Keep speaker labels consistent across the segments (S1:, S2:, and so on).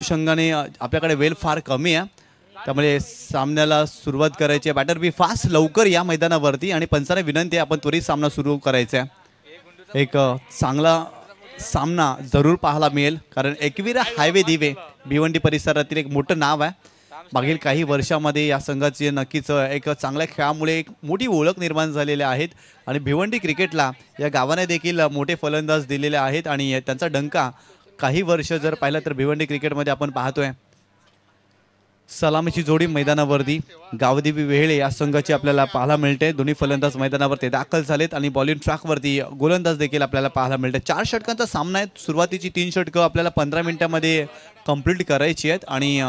S1: अनुषंगाने आपल्याकडे वेळ फार कमी आहे, त्यामुळे सामन्याला सुरुवात करायची आहे. बॅटर बी फास्ट लवकर या मैदानावरती आणि पंचांना विनंती आहे आपण त्वरित सामना सुरू करायचा आहे. एक चांगला सामना जरूर पाहायला मिळेल, कारण एकविरा हायवे दिवे भिवंडी परिसरातील एक मोठं नाव आहे. मागील काही वर्षामध्ये या संघाची नक्कीच एक चांगल्या खेळामुळे एक मोठी ओळख निर्माण झालेली आहेत आणि भिवंडी क्रिकेटला या गावाने देखील मोठे फलंदाज दिलेले आहेत आणि त्यांचा डंका काही वर्ष जर पाहिलं तर भिवंडी क्रिकेटमध्ये आपण पाहतोय. सलामीची जोडी मैदानावरती गावदेवी वेहेळे या संघाची आपल्याला पाहायला मिळते. दोन्ही फलंदाज मैदानावरती दाखल झालेत आणि बॉलिंग ट्रॅकवरती गोलंदाज देखील आपल्याला पाहायला मिळते. 4 षटकांचा सामना आहे. सुरुवातीची 3 षटकं आपल्याला 15 मिनिटांमध्ये कंप्लीट करायची आहेत आणि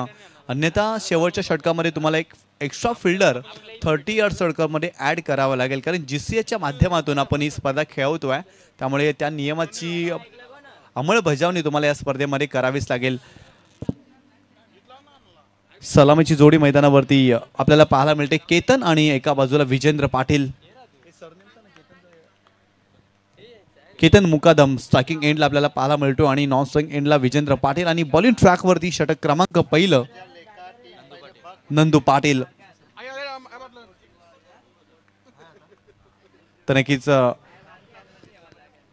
S1: अन्यथा शेवटच्या षटकामध्ये तुम्हाला एक एक्स्ट्रा फिल्डर 30 यार्ड षटकामध्ये ॲड करावं लागेल, कारण GCHच्या माध्यमातून आपण ही स्पर्धा खेळवतोय. त्यामुळे त्या नियमाची अंमलबजावणी तुम्हाला या स्पर्धेमध्ये करावीच लागेल. सलामीची जोडी मैदानावरती आपल्याला पाहायला मिळते. केतन आणि एका बाजूला विजेंद्र पाटील. केतन मुकादम स्ट्रायकिंग एंडला आपल्याला पाहायला मिळतो आणि नॉन स्ट्रायकिंग एंडला विजेंद्र पाटील आणि बॉलिंग ट्रॅकवरती षटक क्रमांक 1 नंदू पाटील. तर नक्कीच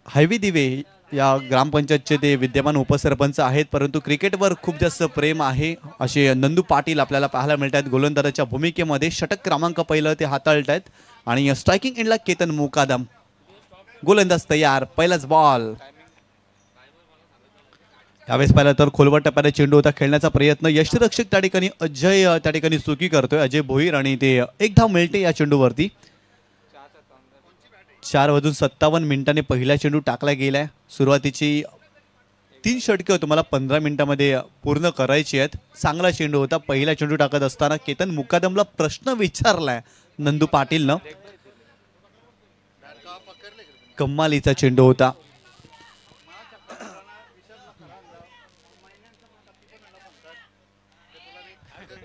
S1: हायवे दिवे या ग्रामपंचायतचे ते विद्यमान उपसरपंच आहेत, परंतु क्रिकेटवर खूप जास्त प्रेम आहे असे नंदू पाटील आपल्याला पाहायला मिळतात. गोलंदाजाच्या भूमिकेमध्ये षटक क्रमांक 1 ते हाताळत आहेत आणि स्ट्रायकिंग एंडला केतन मुकादम. गोलंदाज तयार. पहिलाच बॉल. यावेळेस पाहिलं तर खोलवर टप्प्याने चेंडू होता. खेळण्याचा प्रयत्न यष्टिरक्षक त्या ठिकाणी अजय त्या ठिकाणी चुकी करतोय. अजय भोईर आणि ते एक धाव मिळते या चेंडूवरती. 4:57 मिनिटांनी पहिला चेंडू टाकला गेलाय. सुरुवातीची 3 षटकं तुम्हाला 15 मिनिटांमध्ये पूर्ण करायची आहेत. चांगला चेंडू होता. पहिला चेंडू टाकत असताना केतन मुकादमला प्रश्न विचारलाय नंदू पाटीलनं. कम्मालीचा चेंडू होता.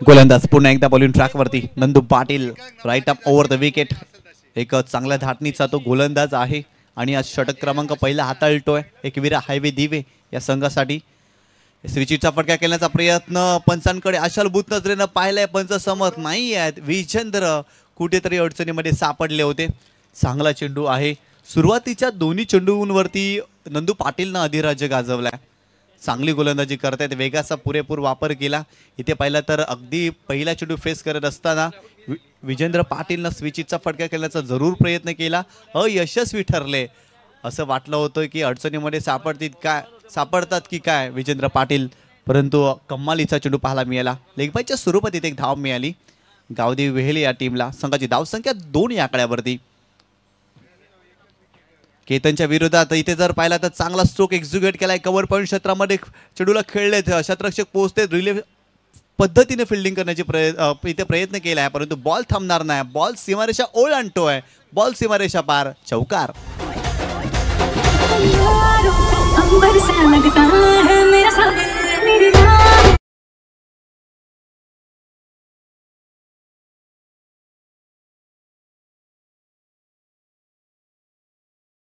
S1: गोलंदाज पुन्हा एकदा बॉलिंग ट्रॅकवरती Nandu Patil. Right up over the wicket. एक चांगल्या धाटणीचा तो गोलंदाज आहे आणि आज षटक क्रमांक 1 हाताळतोय एकविरा हायवे दिवे या संघासाठी. स्विचिटचा फटका केल्याचा प्रयत्न पंचांकडे आशाल भूत नजरेनं पाहिलाय. पंच समत नाही आहेत. विजेंद्र कुठेतरी अडचणीमध्ये सापडले होते. चांगला चेंडू आहे. सुरुवातीच्या दोन्ही चेंडूंवरती नंदू पाटीलनं अधिराज्य गाजवलाय. चांगली गोलंदाजी करतायत. वेगाचा पुरेपूर वापर केला. इथे पाहिला तर अगदी पहिला चेंडू फेस करत असताना विजेंद्र पाटीलनं स्विचिटचा फटका खेळण्याचा जरूर प्रयत्न केला. अयशस्वी ठरले. असं वाटलं होतं की अडचणीमध्ये सापडतात की काय विजेंद्र पाटील, परंतु कम्मालीचा चेंडू पाहायला मिळाला. लेगबाईच्या स्वरूपात इथे एक धाव मिळाली गावदेवी वेहेळे या टीमला. संघाची धावसंख्या 2 या आकड्यावरती. केतनच्या विरोधात इथे जर पाहिला तर चांगला स्ट्रोक एक्झिक्यूट केलाय. कव्हर पॉईंट क्षेत्रामध्ये चेंडूला खेळलेत. क्षेत्ररक्षक पोहोचते. रिले पद्धतीने फिल्डिंग करण्याची इथे प्रयत्न केला आहे, परंतु बॉल थांबणार नाही. बॉल सीमारेषा ओलांडतोय. बॉल सीमारेषा पार. चौकार.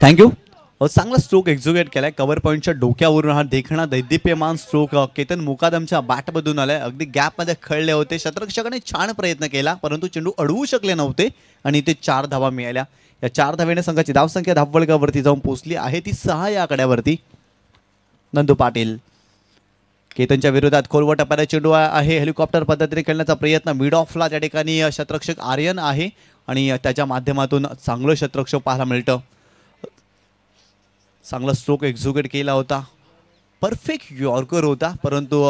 S1: थँक्यू. चांगला स्ट्रोक एक्झिक्यूट केलाय. कव्हर पॉईंटच्या डोक्यावरून हा देखणा दैदिप्यमान स्ट्रोक केतन मुकादमच्या बॅटमधून आलाय. अगदी गॅपमध्ये खेळले होते. क्षेत्ररक्षकाने छान प्रयत्न केला, परंतु चेंडू अडवू शकले नव्हते आणि इथे 4 धावा मिळाल्या. या 4 धावेने संघाची धावसंख्या धावफलकावरती जाऊन पोहोचली आहे ती 6 या आकड्यावरती. नंदू पाटील केतनच्या विरोधात खोलवर टप्प्याला चेंडू आहे. हेलिकॉप्टर पद्धतीने खेळण्याचा प्रयत्न. मिड ऑफला त्या ठिकाणी क्षेत्ररक्षक आर्यन आहे आणि त्याच्या माध्यमातून चांगलं क्षेत्ररक्षक पाहायला मिळतं. चांगला स्ट्रोक एक्झिक्यूट केला होता. परफेक्ट यॉर्कर होता, परंतु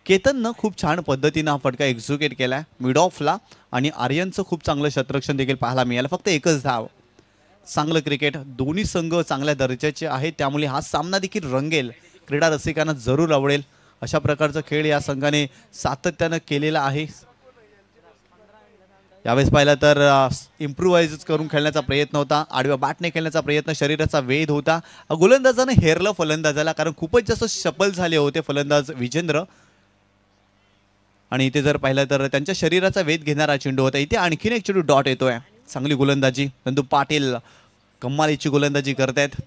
S1: केतननं खूप छान पद्धतीनं हा फटका एक्झिक्यूट केलाय मिड ऑफला आणि आर्यनचं खूप चांगलं क्षेत्ररक्षण देखील पाहायला मिळालं. फक्त एकच धाव. चांगलं क्रिकेट. दोन्ही संघ चांगल्या दर्जाचे आहेत, त्यामुळे हा सामना देखील रंगेल. क्रीडा रसिकांना जरूर आवडेल. अशा प्रकारचा खेळ या संघाने सातत्यानं केलेला आहे. यावेळेस पाहिलं तर इम्प्रूव्हाइज करून खेळण्याचा प्रयत्न होता. आडव्या बॅटने खेळण्याचा प्रयत्न. शरीराचा वेध होता. गोलंदाजाने हेरलं फलंदाजाला, कारण खूपच जास्त सफल झाले होते फलंदाज विजेंद्र. आणि इथे जर पाहिलं तर त्यांच्या शरीराचा वेध घेणारा चेंडू होता. इथे आणखीन एक चेंडू डॉट येतोय. चांगली गोलंदाजी. नंदू पाटील कमालीची गोलंदाजी करतायत.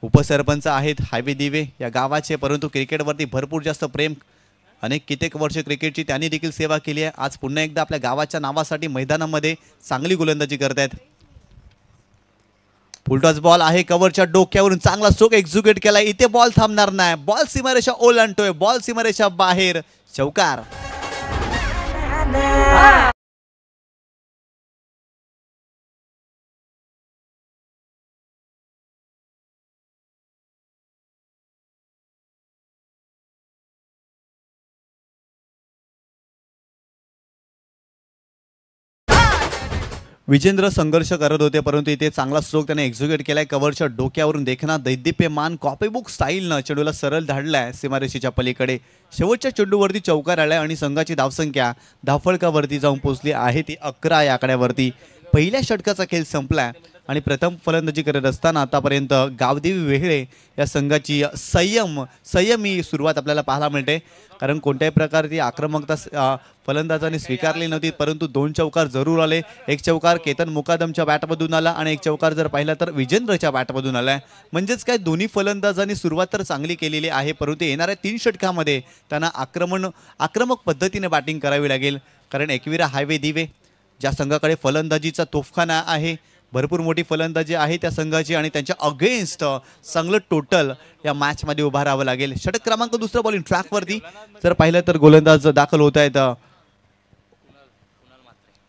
S1: उपसरपंच आहेत हायवे दिवे या गावाचे, परंतु क्रिकेटवरती भरपूर जास्त प्रेम, कित्येक वर्ष क्रिकेटची त्यांनी देखील सेवा केली आहे. आज पुन्हा एकदा आपल्या गावाच्या नावासाठी मैदानामध्ये चांगली गोलंदाजी करतायत. फुलटॉस बॉल आहे, कव्हरच्या डोक्यावरून चांगला स्ट्रोक एक्झिक्यूट केला. इथे बॉल थांबणार नाही, बॉल सीमारेषा ओलांडतोय, बॉल सीमारेषा बाहेर, चौकार. विजेंद्र संघर्ष करत होते, परंतु इथे चांगला स्ट्रोक त्याने एक्झिक्यूट केलाय. कव्हरच्या डोक्यावरून देखना दैदिप्यमान कॉपीबुक स्टाईलनं चेंडूला सरळ धाडलाय सीमारेषेच्या पलीकडे. शेवटच्या चेंडूवरती चौकार आलाय आणि संघाची धावसंख्या धावफलकावरती जाऊन पोहोचली आहे ती 11 या आकड्यावरती. पहिल्या षटकाचा खेळ संपलाय आणि प्रथम फलंदाजी करत असताना आतापर्यंत गावदेवी वेहळे या संघाची संयमी सुरुवात आपल्याला पाहायला मिळते. कारण कोणत्याही प्रकारची आक्रमकता फलंदाजांनी स्वीकारली नव्हती, परंतु 2 चौकार जरूर आले. एक चौकार केतन मुकादमच्या बॅटमधून आला आणि एक चौकार जर पाहिला तर विजेंद्रच्या बॅटमधून आलाय. म्हणजेच काय दोन्ही फलंदाजांनी सुरुवात तर चांगली केलेली आहे, परंतु येणाऱ्या 3 षटकामध्ये त्यांना आक्रमक पद्धतीने बॅटिंग करावी लागेल. कारण एकविरा हायवे दिवे ज्या संघाकडे फलंदाजीचा तोफखाना आहे, भरपूर मोठी फलंदाजी आहे त्या संघाची आणि त्यांच्या अगेन्स्ट चांगलं टोटल या मॅचमध्ये उभा राहावं लागेल. षटक क्रमांक 2 बॉलिंग ट्रॅकवरती जर पाहिलं तर गोलंदाज दाखल होत आहेत.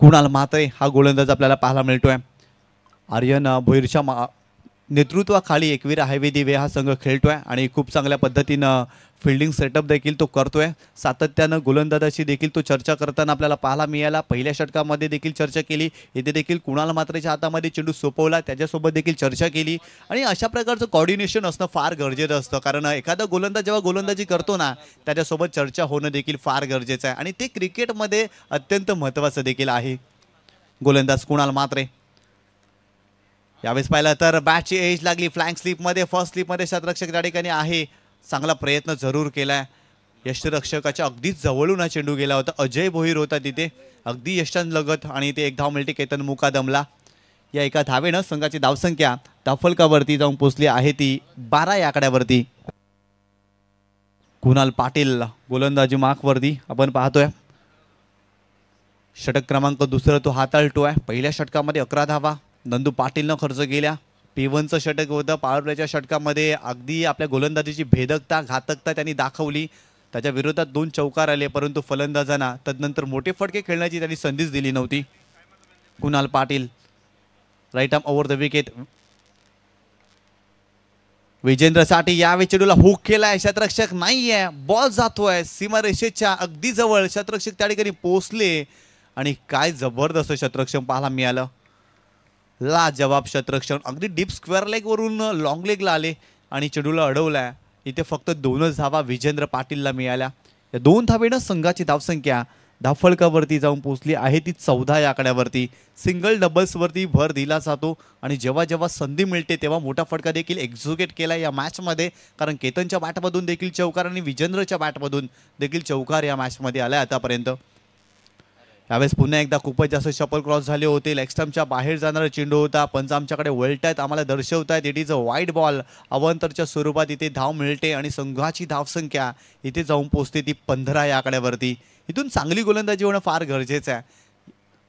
S1: कुणाल म्हात्रे हा गोलंदाज आपल्याला पाहायला मिळतोय. आर्यन भोईरच्या नेतृत्वाखाली एकविरा हायवे दिवे हा संघ खेळतोय आणि खूप चांगल्या पद्धतीनं फिल्डिंग सेटअप देखील तो करतोय. सातत्यानं गोलंदाजाशी देखील तो चर्चा करताना आपल्याला पाहायला मिळाला. पहिल्या षटकामध्ये देखील चर्चा केली, इथे देखील कुणाल म्हात्रेच्या हातामध्ये चेंडू सोपवला, त्याच्यासोबत देखील चर्चा केली. आणि अशा प्रकारचं कॉर्डिनेशन असणं फार गरजेचं असतं, कारण एखादा गोलंदाज जेव्हा गोलंदाजी करतो ना त्याच्यासोबत चर्चा होणं देखील फार गरजेचं आहे आणि ते क्रिकेटमध्ये अत्यंत महत्त्वाचं देखील आहे. गोलंदाज कुणाल म्हात्रे यावेळेस पाहिलं तर बॅटची एज लागली फ्लँक स्लिपमध्ये. फर्स्ट स्लिपमध्ये शतरक्षक त्या ठिकाणी आहे, चांगला प्रयत्न जरूर केलाय. यष्टिरक्षकाच्या अगदीच जवळून हा चेंडू गेला होता. अजय भोईर होता तिथे अगदी यष्टांलगत आणि ते एक धाव मिळते केतन मुकादमला. या एका धावेनं संघाची धावसंख्या धावफलकावरती जाऊन पोहोचली आहे ती 12 या आकड्यावरती. कुणाल पाटील गोलंदाजी मार्कवरती आपण पाहतोय. षटक क्रमांक 2 तो हाताळतोय. पहिल्या षटकामध्ये 11 धावा नंदू पाटीलनं खर्च केल्या. P1चं षटक होतं. पॉवर प्लेच्या षटकामध्ये अगदी आपल्या गोलंदाजीची भेदकता घातकता त्यांनी दाखवली. त्याच्या विरोधात 2 चौकार आले, परंतु फलंदाजांना तदनंतर मोठे फटके खेळण्याची त्यांनी संधीच दिली नव्हती. Kunal Patil right arm over the wicket. विजेंद्रसाठी यावेळी चेंडूला हुक केलाय, शतरक्षक नाहीये, बॉल जातोय सीमारेषेच्या अगदी जवळ. शतरक्षक त्या ठिकाणी पोहोचले आणि काय जबरदस्त शतरक्षक पाहायला मिळालं. लाजवाब शतरक्षण अगदी डीप स्क्वेअर लेग वरून लॉंग लेगला आले आणि चेंडूला अडवलाय. इथे फक्त 2च धावा विजेंद्र पाटीलला मिळाल्या. या 2 धावेनं संघाची धावसंख्या धावफलकावरती जाऊन पोहोचली आहे ती 14 या आकड्यावरती. सिंगल डबल्सवरती भर दिला जातो आणि जेव्हा जेव्हा संधी मिळते तेव्हा मोठा फटका देखील एक्झिक्यूट केला या मॅचमध्ये. कारण केतनच्या बॅटमधून देखील चौकार आणि विजेंद्रच्या बॅटमधून देखील चौकार या मॅचमध्ये आलाय आतापर्यंत. यावेळेस पुन्हा एकदा खूपच जास्त शपल क्रॉस झाले होते. लेग स्टंपच्या बाहेर जाणारा चेंडू होता. पंच आमच्याकडे वळतायत, आम्हाला दर्शवतायत it is a wide ball. अवंतरच्या स्वरूपात इथे धाव मिळते आणि संघाची धावसंख्या इथे जाऊन पोहोचते ती 15 या आकड्यावरती. इथून चांगली गोलंदाजी होणं फार गरजेचं आहे.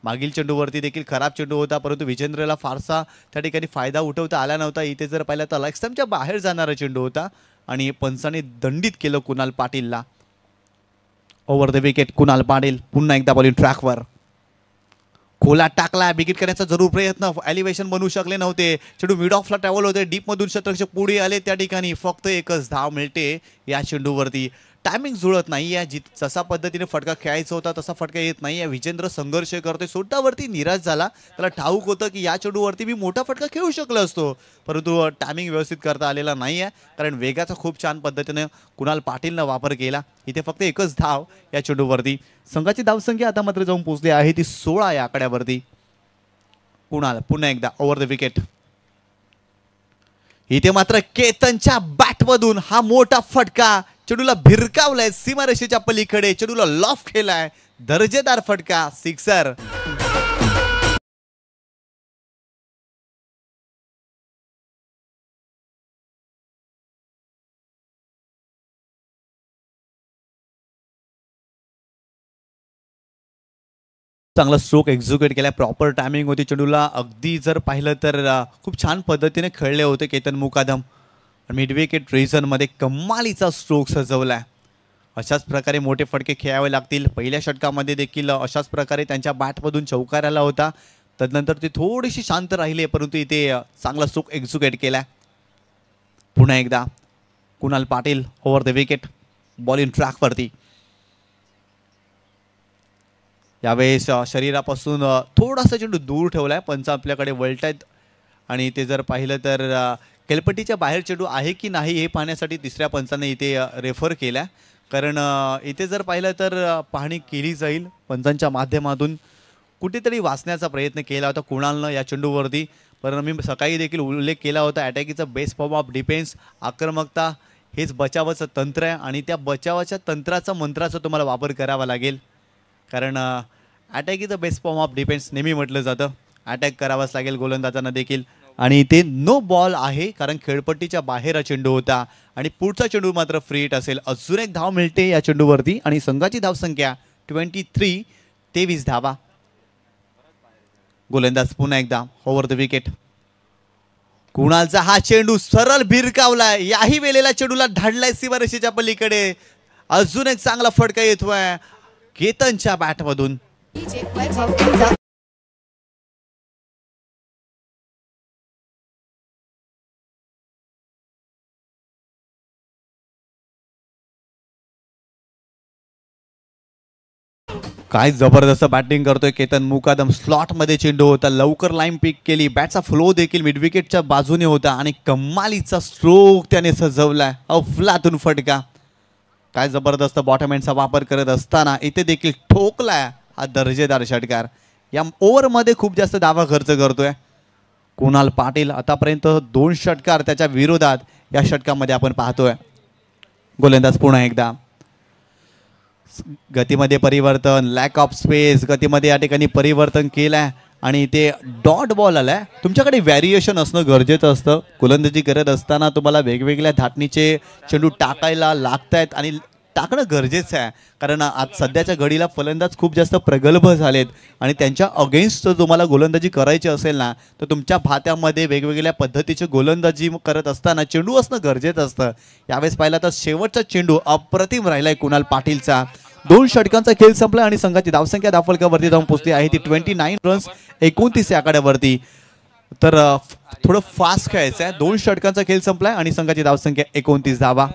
S1: मागील चेंडूवरती देखील खराब चेंडू होता, परंतु विजेंद्रला फारसा त्या ठिकाणी फायदा उठवता आला नव्हता. इथे जर पाहिलं तर लेग स्टंपच्या बाहेर जाणारा चेंडू होता आणि पंचाने दंडित केलं कुणाल पाटीलला. Over the wicket Kunal Patil पुन्हा एकदा बॉलिंग ट्रॅकवर. खोला टाकला, विकेट करण्याचा जरूर प्रयत्न, एलिव्हेशन बनवू शकले नव्हते. चेंडू मिड ऑफला ट्रॅव्हल होते, डीप मधून शतरक्षक पुढे आले. त्या ठिकाणी फक्त एकच धाव मिळते या चेंडूवरती. टायमिंग जुळत नाही आहे. जसा पद्धतीने फटका खेळायचा होता तसा फटका येत नाही आहे. विजेंद्र संघर्ष करतोय, सोटावरती निराश झाला. त्याला ठाऊक होतं की या चेंडूवरती मी मोठा फटका खेळू शकलो असतो, परंतु टायमिंग व्यवस्थित करता आलेला नाही आहे. कारण वेगाचा खूप छान पद्धतीने कुणाल पाटीलनं वापर केला. इथे फक्त एकच धाव या चेंडूवरती. संघाची धावसंख्या आता मात्र जाऊन पोहोचली आहे ती 16 या आकड्यावरती. कुणाल पुन्हा एकदा ओव्हर द विकेट. इथे मात्र केतनच्या बॅटमधून हा मोठा फटका चेंडूला भिरकावलाय सीमारेषेच्या पलीकडे. चेंडूला लॉफ्ट केलाय, दर्जेदार फटका, सिक्सर. चांगला स्ट्रोक एक्झिक्यूट केला, प्रॉपर टायमिंग होती चेंडूला. अगदी जर पाहिलं तर खूप छान पद्धतीने खेळले होते केतन मुकादम. मिड विकेट रीजनमध्ये कमालीचा स्ट्रोक सजवलाय. अशाच प्रकारे मोठे फटके खेळावे लागतील. पहिल्या षटकामध्ये देखील अशाच प्रकारे त्यांच्या बॅटमधून चौकार आला होता. तदनंतर ती थोडीशी शांत राहिली, परंतु इथे चांगला स्ट्रोक एक्झिक्यूट केला. पुन्हा एकदा Kunal Patil over the wicket, ball in ट्रॅकवरती. यावेळेस शरीरापासून थोडासा चेंडू दूर ठेवलाय. पंच आपल्याकडे वळतायत आणि ते जर पाहिलं तर खेळपट्टीच्या बाहेर चेंडू आहे की नाही हे पाहण्यासाठी तिसऱ्या पंचाने इथे रेफर केला. कारण इथे जर पाहिलं तर पाहणी केली जाईल पंचांच्या माध्यमातून. कुठेतरी वाचण्याचा प्रयत्न केला होता कुणालनं या चेंडूवरती. पण मी सकाळी देखील उल्लेख केला होता, अटॅकीचा बेस्ट फॉर्म ऑफ डिफेन्स, आक्रमकता हेच बचावाचं तंत्र आहे. आणि त्या बचावाच्या मंत्राचा तुम्हाला वापर करावा लागेल. कारण attack is the best form of defence नेहमी म्हटलं जातं. अटॅक करावाच लागेल गोलंदाजांना देखील. आणि ते नो बॉल आहे कारण खेळपट्टीच्या बाहेर चेंडू होता आणि पुढचा चेंडू मात्र फ्री हिट असेल. अजून एक धाव मिळते या चेंडूवरती आणि संघाची धावसंख्या 23 धावा. गोलंदाज पुन्हा एकदा ओव्हर द विकेट. कुणालचा हा चेंडू सरळ भिरकावलाय. याही वेळेला चेंडूला धाडलाय सीमारेषेच्या पलीकडे. अजून एक चांगला फटका येतोय केतनच्या बॅटमधून. काय जबरदस्त बॅटिंग करतोय केतन मुकादम. स्लॉट मध्ये चेंडू होता, लवकर लाईन पिक केली. बॅटचा फ्लो देखील मिड विकेटच्या बाजूने होता आणि कमालीचा स्ट्रोक त्याने सजवलाय. अफलातून फटका. काय जबरदस्त बॉटम एंडचा वापर करत असताना इथे देखील ठोकलाय हा दर्जेदार षटकार. या ओव्हरमध्ये खूप जास्त धावा खर्च करतोय कुणाल पाटील. आतापर्यंत 2 षटकार त्याच्या विरोधात या षटकामध्ये आपण पाहतोय. गोलंदाज पुन्हा एकदा. गतीमध्ये परिवर्तन, लॅक ऑफ स्पेस, गतीमध्ये या ठिकाणी परिवर्तन केलंय आणि ते डॉट बॉल आलाय. तुमच्याकडे व्हॅरिएशन असणं गरजेचं असतं. गोलंदाजी करत असताना तुम्हाला वेगवेगळ्या धाटणीचे चेंडू टाकायला लागतायत आणि टाकणं गरजेचं आहे. कारण आज सध्याच्या घडीला फलंदाज खूप जास्त प्रगल्भ झालेत आणि त्यांच्या अगेन्स्ट तुम्हाला गोलंदाजी करायची असेल ना तर तुमच्या भात्यामध्ये वेगवेगळ्या पद्धतीचे गोलंदाजी करत असताना चेंडू असणं गरजेचं असतं. यावेळेस पाहिला तर शेवटचा चेंडू अप्रतिम राहिलाय कुणाल पाटीलचा. 2 षटकांचा खेळ संपला आणि संघाची धावसंख्या धावफलकावरती जाऊन पोहोचली आहे ती 29 रन्स 29 या आकड्यावरती. तर थोडं फास्ट खेळायचं आहे. 2 षटकांचा खेळ संपलाय आणि संघाची धावसंख्या 29 धावा.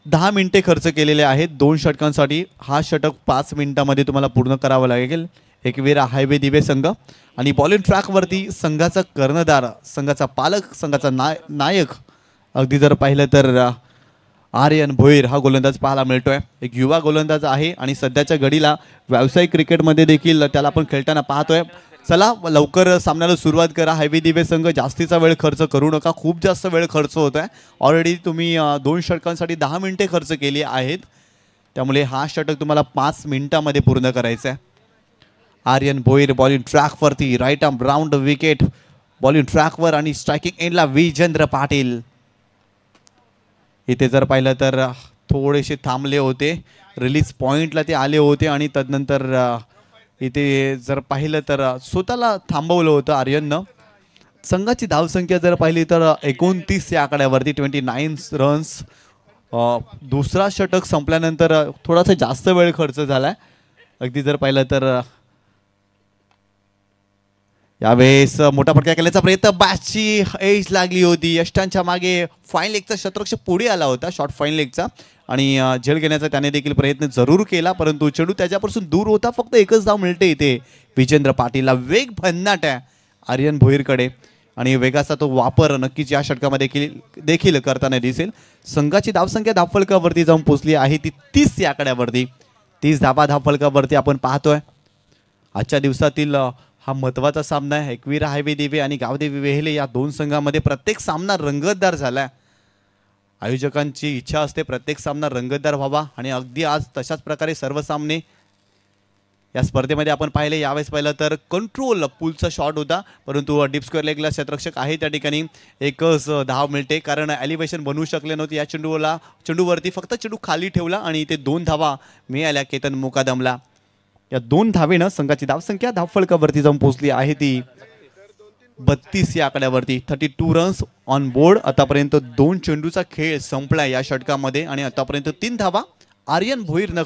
S1: 10 मिनिटे खर्च केलेले आहेत 2 षटकांसाठी. हा षटक 5 मिनिटांमध्ये तुम्हाला पूर्ण करावा लागेल. एकविरा हायवे दिवे संघ आणि बॉलिंग ट्रॅकवरती संघाचा कर्णधार, संघाचा पालक, संघाचा नायक अगदी जर पाहिलं तर आर्यन भोईर हा गोलंदाज पाहायला मिळतोय. एक युवा गोलंदाज आहे आणि सध्याच्या घडीला व्यावसायिक क्रिकेटमध्ये देखील त्याला आपण खेळताना पाहतोय. चला लवकर सामन्याला सुरुवात करा. हायवे दिवे संघ जास्तीचा वेळ खर्च करू नका. खूप जास्त वेळ खर्च होत आहे. ऑलरेडी तुम्ही 2 षटकांसाठी 10 मिनिटे खर्च केली आहेत. त्यामुळे हा षटक तुम्हाला 5 मिनिटांमध्ये पूर्ण करायचा आहे. आर्यन भोईर बॉलिंग ट्रॅकवरती, right arm round wicket, bowling ट्रॅकवर आणि स्ट्रायकिंग एंडला विजेंद्र पाटील. इथे जर पाहिलं तर थोडेसे थांबले होते, रिलीज पॉईंटला ते आले होते आणि तदनंतर इथे जर पाहिलं तर स्वतःला थांबवलं होतं आर्यननं. संघाची धावसंख्या जर पाहिली तर 29 या आकड्यावरती 29 रन्स. दुसरा षटक संपल्यानंतर थोडासा जास्त वेळ खर्च झालाय. अगदी जर पाहिलं तर यावेळेस मोठा फटका केल्याचा प्रयत्न, बॅटची एज लागली होती. यष्टांच्या मागे फाईन लेगचा शतरक्ष पुढे आला होता, शॉर्ट फाईन लेगचा, आणि झेल घेण्याचा त्याने देखील प्रयत्न जरूर केला, परंतु चेंडू त्याच्यापासून दूर होता. फक्त एकच धाव मिळते इथे विजेंद्र पाटीलला. वेग भन्नाट आहे आर्यन भोईरकडे आणि वेगाचा तो वापर नक्कीच या षटकामध्ये देखील करताना दिसेल. संघाची धावसंख्या धावफलकावरती जाऊन पोहोचली आहे ती 30 या आकड्यावरती. 30 धावा धावफलकावरती आपण पाहतोय. आजच्या दिवसातील हा महत्त्वाचा सामना आहे. एकविरा हायवे दिवे आणि गावदेवी वेहेले या 2 संघामध्ये प्रत्येक सामना रंगतदार झाला. आयोजकांची इच्छा असते प्रत्येक सामना रंगतदार व्हावा आणि अगदी आज तशाच प्रकारे सर्व सामने या स्पर्धेमध्ये आपण पाहिले. यावेळेस पाहिलं तर कंट्रोल पुलचा शॉट होता, परंतु डीप स्क्वेअर लेगला क्षेत्ररक्षक आहे त्या ठिकाणी एकच धाव मिळते कारण एलिव्हेशन बनवू शकले नव्हते. या चेंडूवरती फक्त चेंडू खाली ठेवला आणि इथे 2 धावा मिळाल्या केतन मुकादमला. या 2 धावेनं संघाची धावसंख्या धावफलकावरती जाऊन पोहोचली आहे ती 32 या आकड्यावरती. 32 रन्स ऑन बोर्ड. आतापर्यंत 2 चेंडूचा खेळ संपला या षटकामध्ये आणि आतापर्यंत 3 धावा आर्यन भोईरनं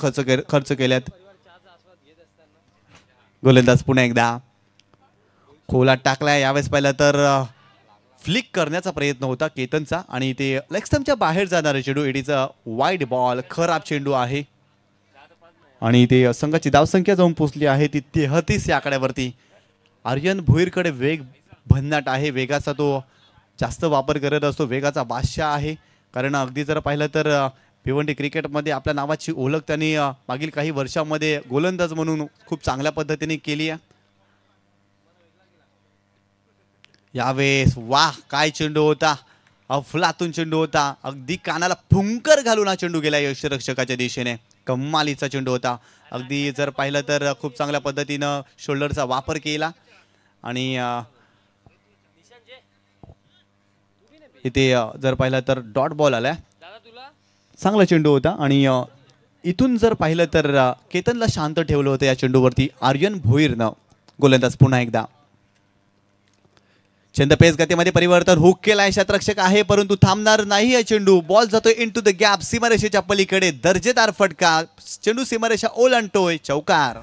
S1: खर्च केल्यात. गोलंदाज पुन्हा एकदा खोलात टाकलाय. यावेळेस पाहिलं तर फ्लिक करण्याचा प्रयत्न होता केतनचा आणि ते लेग स्टंपच्या बाहेर जाणारा चेंडू. एडीचा वाईड बॉल. खराब चेंडू आहे आणि ते संघाची धावसंख्या जाऊन पोहोचली आहे ती 33 या आकड्यावरती. आर्यन भोईरकडे वेग भन्नाट आहे. वेगाचा तो जास्त वापर करत असतो. वेगाचा बादशाह आहे. कारण अगदी जर पाहिलं तर भिवंडी क्रिकेटमध्ये आपल्या नावाची ओळख त्यांनी मागील काही वर्षांमध्ये गोलंदाज म्हणून खूप चांगल्या पद्धतीने केली आहे. यावेळेस वाह काय चेंडू होता. अफलातून चेंडू होता. अगदी कानाला फुंकर घालून हा चेंडू गेला यष्टिरक्षकाच्या दिशेने. कमालीचा चेंडू होता. अगदी जर पाहिलं तर खूप चांगल्या पद्धतीनं शोल्डरचा वापर केला आणि इथे जर पाहिलं तर डॉट बॉल आलाय. चांगला चेंडू होता आणि इथून जर पाहिलं तर केतनला शांत ठेवलं होतं या चेंडूवरती आर्यन भोईरनं. गोलंदाज पुन्हा एकदा चंदपेस गतीमध्ये परिवर्तन. हुक केलाय. क्षेत्ररक्षक आहे परंतु थांबणार नाही हा चेंडू. बॉल जातोय इनटू द गॅप. सीमारेषेच्या पलीकडे दर्जेदार फटका. चेंडू सीमारेषा ओलांडतोय. चौकार.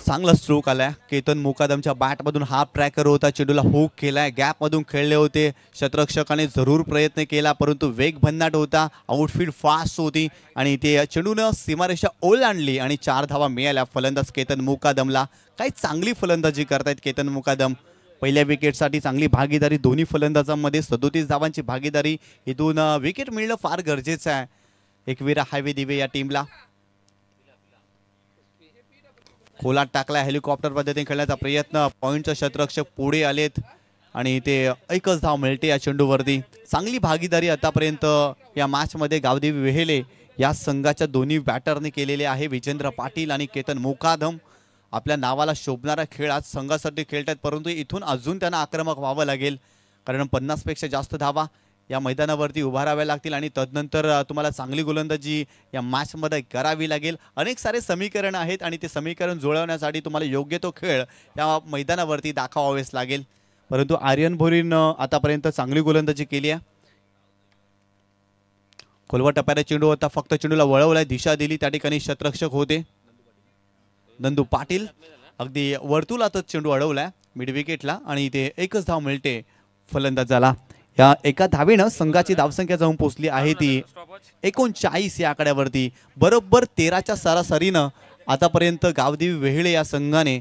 S1: चांगला स्ट्रोक आलाय. केतन मुकादमच्या बॅटमधून हाफ ट्रॅकर होता. चेंडूला हुक केलाय. गॅपमधून खेळले होते. क्षेत्ररक्षकाने जरूर प्रयत्न केला परंतु वेग भन्नाट होता. आउटफील्ड फास्ट होती आणि ते चेंडूनं सीमारेषा ओलांडली आणि 4 धावा मिळाल्या फलंदाज केतन मुकादमला. काही चांगली फलंदाजी करतायत केतन मुकादम. पहिल्या विकेटसाठी चांगली भागीदारी. दोन्ही फलंदाजांमध्ये 37 धावांची भागीदारी. इथून विकेट मिळणं फार गरजेचं आहे एकविरा हायवे दिवे या टीमला. खोलात टाकला. हेलिकॉप्टर पद्धतीने खेळण्याचा प्रयत्न. पॉइंटचं क्षेत्ररक्षक पुढे आलेत आणि ते एकच धाव मिळते या चेंडूवरती. चांगली भागीदारी आतापर्यंत या मॅचमध्ये गावदेवी वेहेले या संघाच्या दोन्ही बॅटरने केलेले आहे. विजेंद्र पाटील आणि केतन मुकादम. आपल्या नावाला शोभणारा खेळ आज संघासाठी खेळतात परंतु इथून अजून त्यांना आक्रमक व्हावं लागेल कारण 50 पेक्षा जास्त धावा या मैदानावरती उभाराव्या लागतील आणि तदनंतर तुम्हाला चांगली गोलंदाजी या मॅचमध्ये करावी लागेल. अनेक सारे समीकरण आहेत आणि ते समीकरण जुळवण्यासाठी तुम्हाला योग्य तो खेळ या मैदानावरती दाखवावेच लागेल. परंतु आर्यन भोईरनं आतापर्यंत चांगली गोलंदाजी केली आहे. खोलवर टप्प्याचा चेंडू होता. फक्त चेंडूला वळवलाय. दिशा दिली. त्या ठिकाणी क्षेत्ररक्षक होते नंदू पाटील. अगदी वर्तुळातच चेंडू अडवलाय मिड विकेटला आणि ते एकच धाव मिळते फलंदाजाला. या एका धावेनं संघाची धावसंख्या जाऊन पोहोचली आहे ती 39 या आकड्यावरती. बरोबर 13च्या सरासरीनं आतापर्यंत गावदेवी वेहेळे या संघाने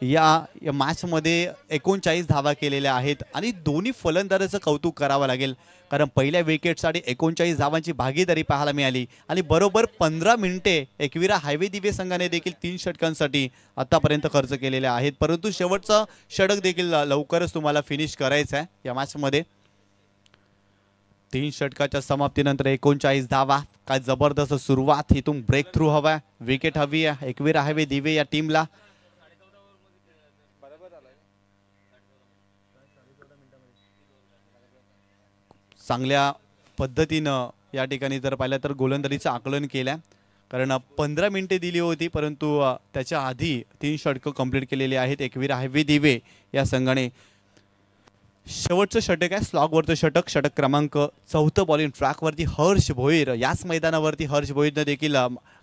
S1: या मॅचमध्ये 39 धावा केलेल्या आहेत आणि दोन्ही फलंदाजाचं कौतुक करावं लागेल कारण पहिल्या विकेटसाठी 39 धावांची भागीदारी पाहायला मिळाली आणि बरोबर 15 मिनिटे एकविरा हायवे दिवे संघाने देखील 3 षटकांसाठी आतापर्यंत खर्च केलेले आहेत. परंतु शेवटचं षटक देखील लवकरच तुम्हाला फिनिश करायचं आहे या मॅचमध्ये. 3 षटकाच्या समाप्तीनंतर 39 धावा. काय जबरदस्त सुरुवात. इथून ब्रेक थ्रू हवा. विकेट हवी आहे एकविरा हायवे दिवे या टीमला. चांगल्या पद्धतीनं या ठिकाणी जर पाहिलं तर गोलंदाजीचं आकलन केलं कारण 15 मिनिटे दिली होती परंतु त्याच्या आधी 3 षटकं कंप्लीट केलेली आहेत एकविरा हायवे दिवे या संघाने. शेवटचं षटक आहे स्लॉगवरचं षटक. षटक क्रमांक 4 बॉलिंग ट्रॅकवरती हर्ष भोईर. याच मैदानावरती हर्ष भोईरनं देखील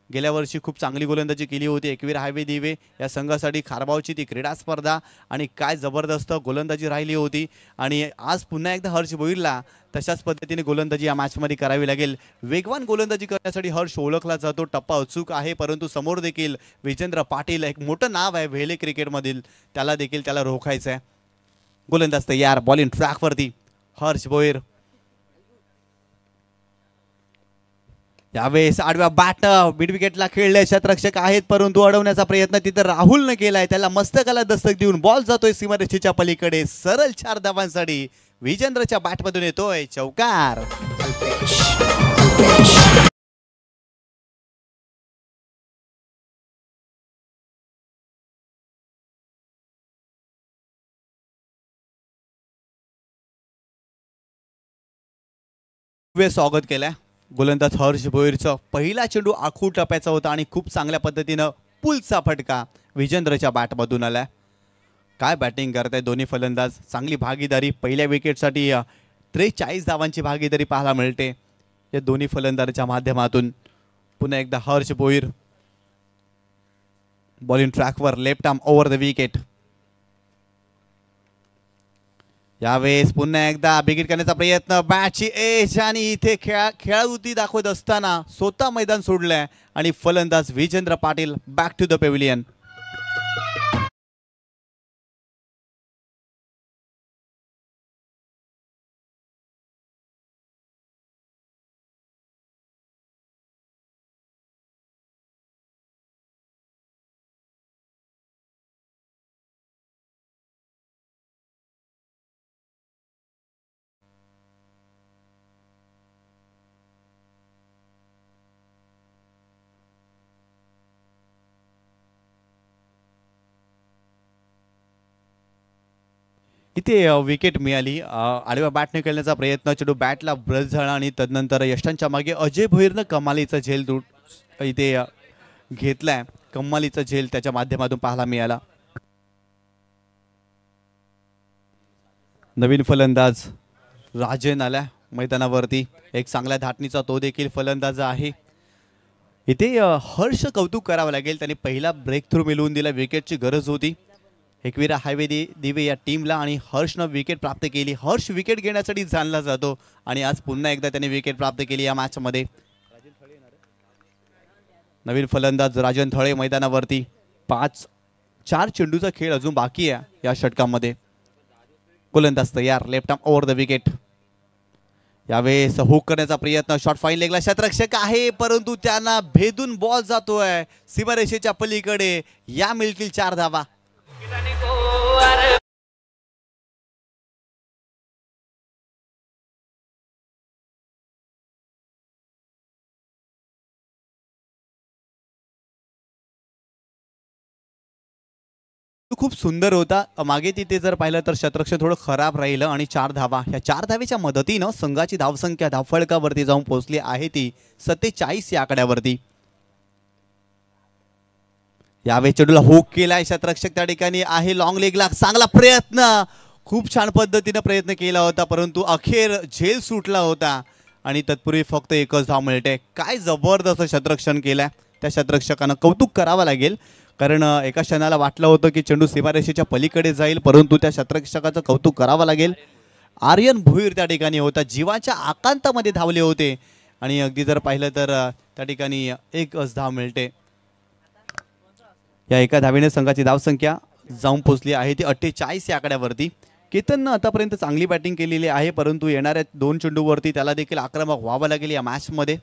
S1: गेल्या वर्षी खूप चांगली गोलंदाजी केली होती. एकविरा हायवे दिवे या संघासाठी खारबावची ती क्रीडा स्पर्धा आणि काय जबरदस्त गोलंदाजी राहिली होती आणि आज पुन्हा एकदा हर्ष भोईरला तशाच पद्धतीने गोलंदाजी या मॅचमध्ये करावी लागेल. वेगवान गोलंदाजी करण्यासाठी हर्ष ओळखला जातो. टप्पा अचूक आहे परंतु समोर देखील विजेंद्र पाटील एक मोठं नाव आहे वेहेले क्रिकेटमधील. त्याला रोखायचं आहे. गोलंदाज तयार. बॉलिंग ट्रॅकवरती हर्ष भोईर. यावेळेस आडव्या बॅट मिड विकेटला खेळले क्षेत्ररक्षक आहेत परंतु अडवण्याचा प्रयत्न तिथे राहुलने केलाय. त्याला मस्तकाला दस्तक देऊन बॉल जातोय सीमारेषेच्या पलीकडे. सरळ 4 धावांसाठी विजेंद्रच्या बॅटमधून येतोय चौकार. भव्य स्वागत केलंय गोलंदाज हर्ष भोईरचं. पहिला चेंडू आखूड टप्प्याचा होता आणि खूप चांगल्या पद्धतीनं पुलचा फटका विजेंद्रच्या बॅटमधून आलाय. काय बॅटिंग करताय दोन्ही फलंदाज. चांगली भागीदारी पहिल्या विकेटसाठी 43 धावांची भागीदारी पाहायला मिळते या दोन्ही फलंदाजांच्या माध्यमातून. पुन्हा एकदा हर्ष भोईर बॉलिंग ट्रॅकवर left arm over the wicket. यावेळेस पुन्हा एकदा बिगिट करण्याचा प्रयत्न. बॅटची एज आणि इथे खेळाडूती दाखवत असताना स्वतः मैदान सोडलंय आणि फलंदाज Vijendra Patil back to the pavilion. इथे विकेट मिळाली. आडव्या बॅटने खेळण्याचा प्रयत्न. चेंडू बॅटला ब्रश झाला आणि तदनंतर यष्टांच्या मागे अजय भोईरनं कमालीचा झेल इथे घेतलाय. कमालीचा झेल त्याच्या माध्यमातून पाहायला मिळाला. नवीन फलंदाज राजन आला मैदानावरती. एक चांगल्या धाटणीचा तो देखील फलंदाज आहे. इथे हर्ष कौतुक करावं लागेल. त्यांनी पहिला ब्रेक थ्रू मिळवून दिला. विकेटची गरज होती एकविरा हायवे दिवे या टीमला आणि हर्षनं विकेट प्राप्त केली. हर्ष विकेट घेण्यासाठी जाणला जातो आणि आज पुन्हा एकदा त्याने विकेट प्राप्त केली या मॅचमध्ये. नवीन फलंदाज राजन थळे मैदानावरती. 4 चेंडूचा खेळ अजून बाकी आहे या षटकामध्ये. गोलंदाज तयार. Left arm over the wicket. यावेळेस हुक करण्याचा प्रयत्न. शॉट फाईन लेगला क्षेत्ररक्षक आहे परंतु त्यांना भेदून बॉल जातोय सीमारेषेच्या पलीकडे. या मिळतील 4 धावा. खूप सुंदर होता. मागे तिथे जर पाहिलं तर क्षेत्ररक्षण थोडं खराब राहिलं आणि 4 धावा. या 4 धावेच्या मदतीनं संघाची धावसंख्या धावफळकावरती जाऊन पोहोचली आहे ती 47 या आकड्यावरती. यावेळी चेंडूला हुक केलाय क्षेत्ररक्षक त्या ठिकाणी आहे. लॉंग लेगला चांगला प्रयत्न. खूप छान पद्धतीने प्रयत्न केला होता परंतु अखेर झेल सुटला होता आणि तत्पूर्वी फक्त एकच धाव मिळते. काय जबरदस्त क्षेत्ररक्षण केलंय त्या क्षेत्ररक्षकानं. कौतुक करावं लागेल कारण एका क्षणाला वाटलं होतं की चेंडू सीमारेषेच्या पलीकडे जाईल परंतु त्या क्षेत्ररक्षकाचं कौतुक करावं लागेल. आर्यन भोईर त्या ठिकाणी होता. जीवाच्या आकांतामध्ये धावले होते आणि अगदी जर पाहिलं तर त्या ठिकाणी एकच धाव मिळते. या एका धावेने संघाची धावसंख्या जाऊन पोहोचली आहे ती 48 या आकड्यावरती. केतननं आतापर्यंत चांगली बॅटिंग केलेली आहे परंतु येणाऱ्या 2 चेंडूवरती त्याला देखील आक्रमक व्हावं लागेल या मॅचमध्ये.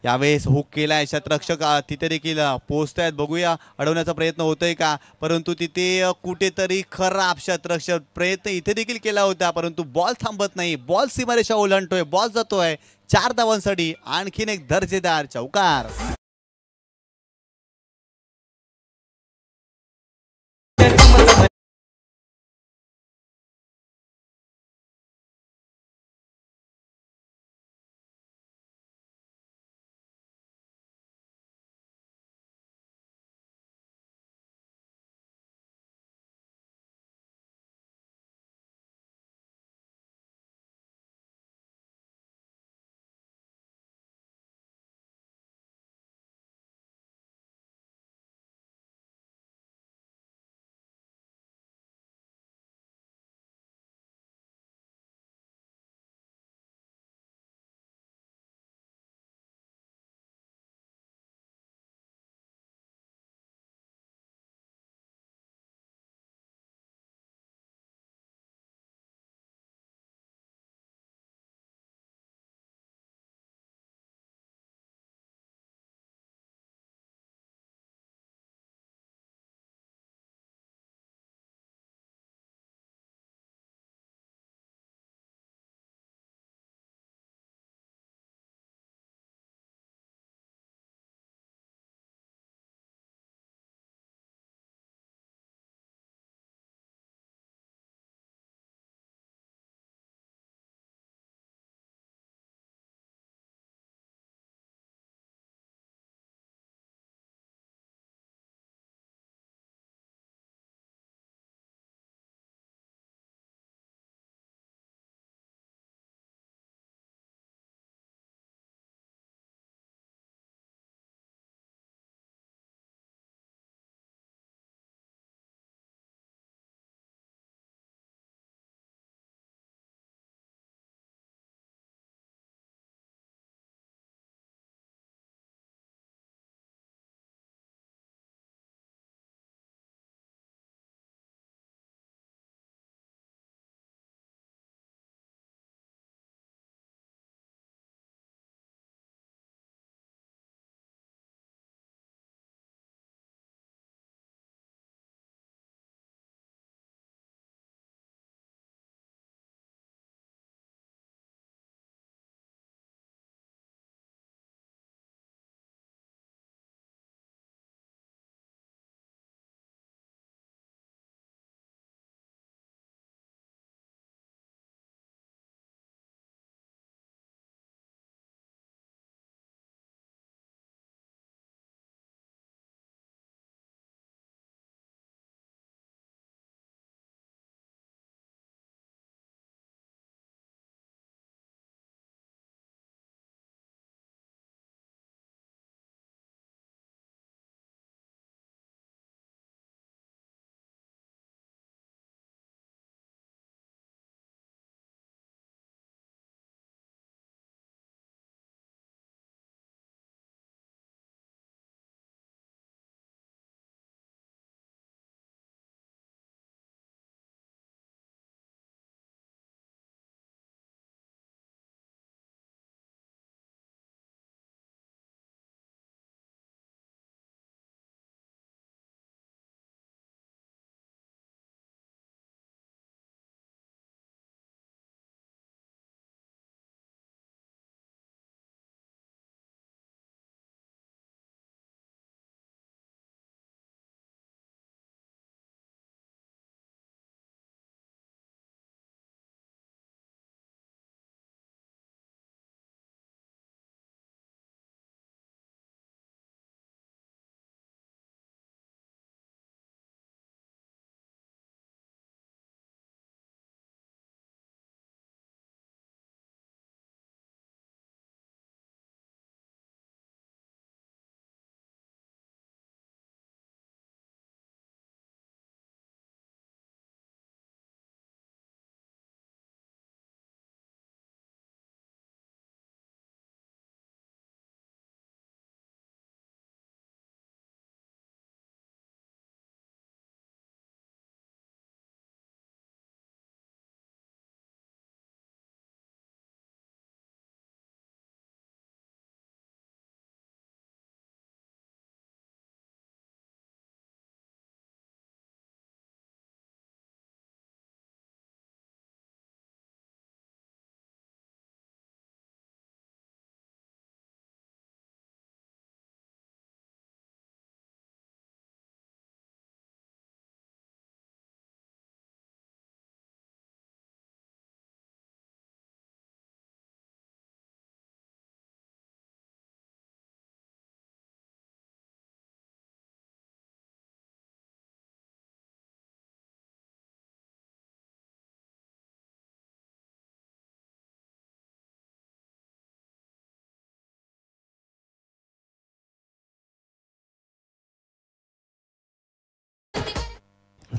S1: यावेळेस हुक केलाय क्षेत्ररक्षक तिथे देखील पोहोचतायत. बघूया अडवण्याचा प्रयत्न होतोय का परंतु तिथे कुठेतरी खराब क्षेत्ररक्षक प्रयत्न इथे देखील केला होता परंतु बॉल थांबत नाही. बॉल सीमारेषा ओलांडतोय. बॉल जातोय 4 धावांसाठी. आणखीन एक दर्जेदार चौकार.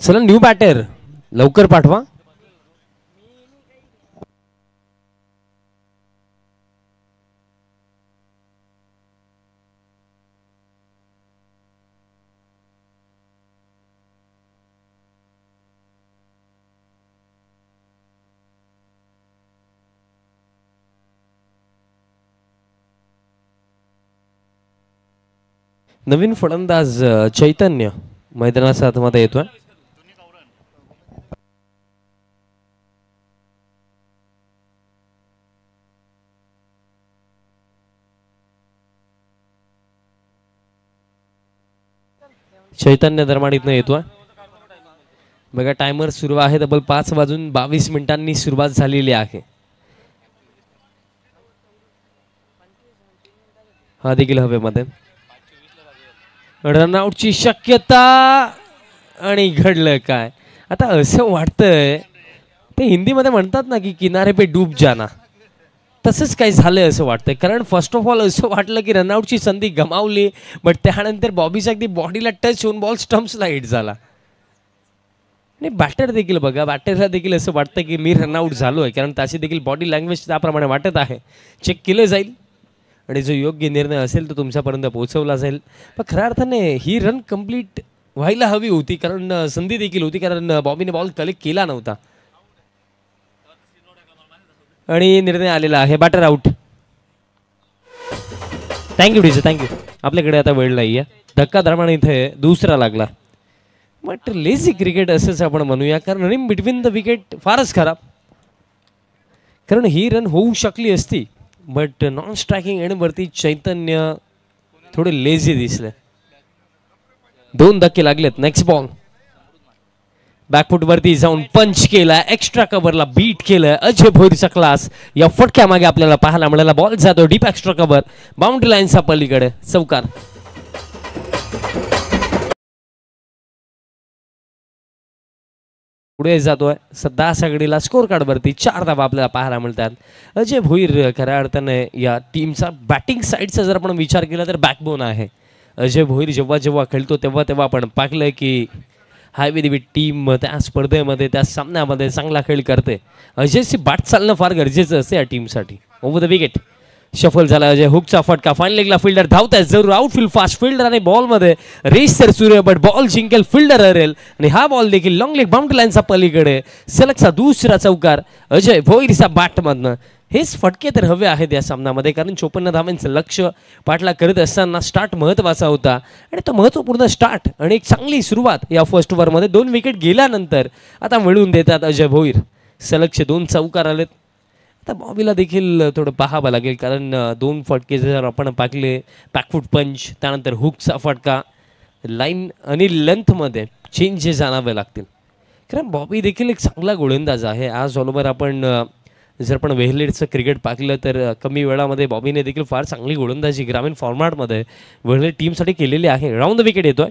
S2: चला न्यू बॅटर लवकर पाठवा. नवीन फलंदाज चैतन्य मैदानाच्या आतमध्ये येतोय. चैतन्य दरमाडीतनं येतोय. बघा टायमर सुरू आहे. तब्बल 5:22 सुरुवात झालेली आहे. हा देखील हवेमध्ये रनआउटची शक्यता आणि घडलं काय. आता असं वाटतंय ते हिंदीमध्ये म्हणतात ना की किनारे पे डूब जाना, तसंच काही झालंय असं वाटतंय. कारण फर्स्ट ऑफ ऑल असं वाटलं की रनआउटची संधी गमावली, बट त्यानंतर बॉबीच्या अगदी बॉडीला टच होऊन बॉल स्टम्प्सला हिट झाला. आणि बॅटर देखील बघा, बॅटरला देखील असं वाटतं की मी रनआउट झालो आहे, कारण त्याची देखील बॉडी लँग्वेज त्याप्रमाणे वाटत आहे. चेक केलं जाईल आणि जो योग्य निर्णय असेल तो तुमच्यापर्यंत पोहोचवला जाईल. पण खऱ्या अर्थाने ही रन कंप्लीट व्हायला हवी होती, कारण संधी देखील होती, कारण बॉबीने बॉल कलेक्ट केला नव्हता आणि निर्णय आलेला आहे batter out. Thank you DJ, thank you. आपल्याकडे आता वेळ नाही आहे. धक्का दरम्यान इथे दुसरा लागला. बट लेझी क्रिकेट असंच आपण म्हणूया, कारण रनिंग बिटवीन द विकेट फारच खराब. कारण ही रन होऊ शकली असती, बट नॉन स्ट्रायकिंग एंडवरती चैतन्य थोडे लेझी दिसले. 2 धक्के लागलेत. नेक्स्ट बॉल बॅकफुट वरती जाऊन पंच केला, एक्स्ट्रा कव्हरला बीट केलं. अजय भोईरचा क्लास या फटक्यामागे आपल्याला पाहायला मिळाला. बॉल जातो डीप एक्स्ट्रा कव्हर, बाउंड्री लाईनच्या पलीकडे चौकार. पुढे जातोय सध्या सगळीला स्कोर कार्ड वरती 4 धावा आपल्याला पाहायला मिळतात. अजय भोईर खऱ्या अर्थाने या टीमचा बॅटिंग साईडचा जर आपण विचार केला तर बॅकबोन आहे. अजय भोईर जेव्हा जेव्हा खेळतो तेव्हा तेव्हा आपण पाहिलं की हायवे दिवी टीम त्या स्पर्धेमध्ये त्या सामन्यामध्ये चांगला खेळ करते. अजयची बॅट चालणं फार गरजेचं असते या टीमसाठी. ओव्हर द विकेट शफल झाला अजय. हुकचा फटका, फाईन लेगला फिल्डर धावताय जरूर. आउटफील्ड फास्ट फिल्डर आणि बॉलमध्ये रेस तर सुरू आहे, बट बॉल जिंकेल, फिल्डर हरेल आणि हा बॉल देखील लॉंग लेग बाउंड्री लाईनचा पलीकडे. सलगचा दुसरा चौकार अजय भोईरचा बॅटमधनं. हेच फटके तर हवे आहेत या सामन्यामध्ये, कारण 54 धावांचं लक्ष पाठला करत असताना स्टार्ट महत्त्वाचा होता आणि तो महत्त्वपूर्ण स्टार्ट आणि एक चांगली सुरुवात या फर्स्ट ओव्हरमध्ये. 2 विकेट गेल्यानंतर आता मिळवून देतात अजय भोईर. सलगचे 2 चौकार आलेत. आता बॉबीला देखील थोडं पाहावं लागेल, कारण 2 फटके जर आपण पाकले, बॅकफूट पंच त्यानंतर हुकचा फटका, लाईन आणि लेंथमध्ये चेंजेस आणावे लागतील. कारण बॉबी देखील एक चांगला गोलंदाज आहे. आज ऑल ओव्हर आपण जर आपण वेहलेटचं क्रिकेट पाहिलं तर कमी वेळामध्ये बॉबीने देखील फार चांगली गोलंदाजी ग्रामीण फॉर्मॅटमध्ये वेहलेट टीमसाठी केलेली आहे. राऊंड द विकेट येतोय.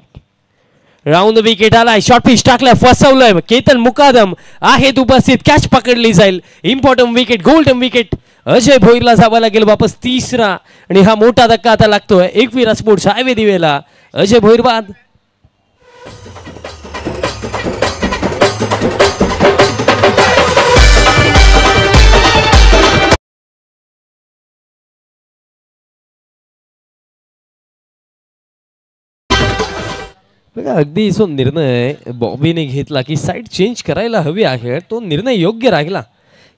S2: राऊंड द विकेट आलाय. शॉर्ट पिच टाकलाय, फसवलंय. केतन मुकादम आहेत उपस्थित. कॅच पकडली जाईल. Important wicket, golden wicket. Ajay भोईरला जावं लागेल वापस. तिसरा आणि हा मोठा धक्का आता लागतोय एकविरा स्पोर्ट्स हायवे दिवेला. अजय भोईर बाद. बघा अगदी जो निर्णय बॉबीने घेतला की साईड चेंज करायला हवी आहे, तो निर्णय योग्य राहिला.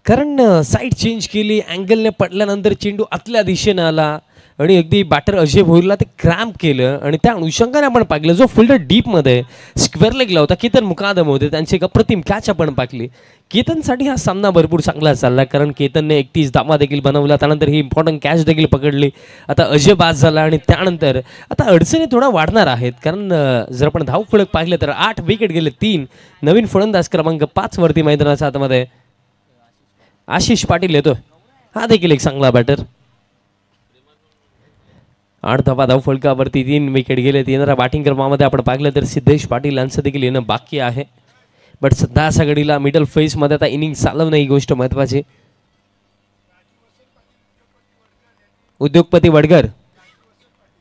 S2: कारण साईड चेंज केली, अँगलने पडल्यानंतर चेंडू आतल्या दिशेने आला आणि अगदी बॅटर अजय भोईरला ते क्रॅम्प केलं आणि त्या अनुषंगाने आपण पाहिलं जो फिल्डर डीपमध्ये स्क्वेअर लेगला होता केतन मुकादम होते, त्यांची एक अप्रतिम कॅच आपण पाहिली. केतनसाठी हा सामना भरपूर चांगला चालला, कारण केतनने 31 धावा देखील बनवला, त्यानंतर ही इम्पॉर्टंट कॅच देखील पकडली. आता अजय बाद झाला आणि त्यानंतर आता अडचणी थोडा वाढणार आहेत, कारण जर आपण धावफलक पाहिलं तर 8 विकेट गेले, 3 नवीन फलंदाज क्रमांक 5 वरती मैदानाच्या आतमध्ये आशिष पाटील येतो. हा देखील एक चांगला बॅटर. 8 धावा धावफलकावरती 3 विकेट गेले. येणाऱ्या बॅटिंग क्रमामध्ये आपण पाहिलं तर सिद्धेश पाटील यांचं देखील येणं बाकी आहे. बट सध्या सगळीला मिडल फेजमध्ये आता इनिंग चालवणं ही गोष्ट महत्वाची. उद्योगपती वडगर,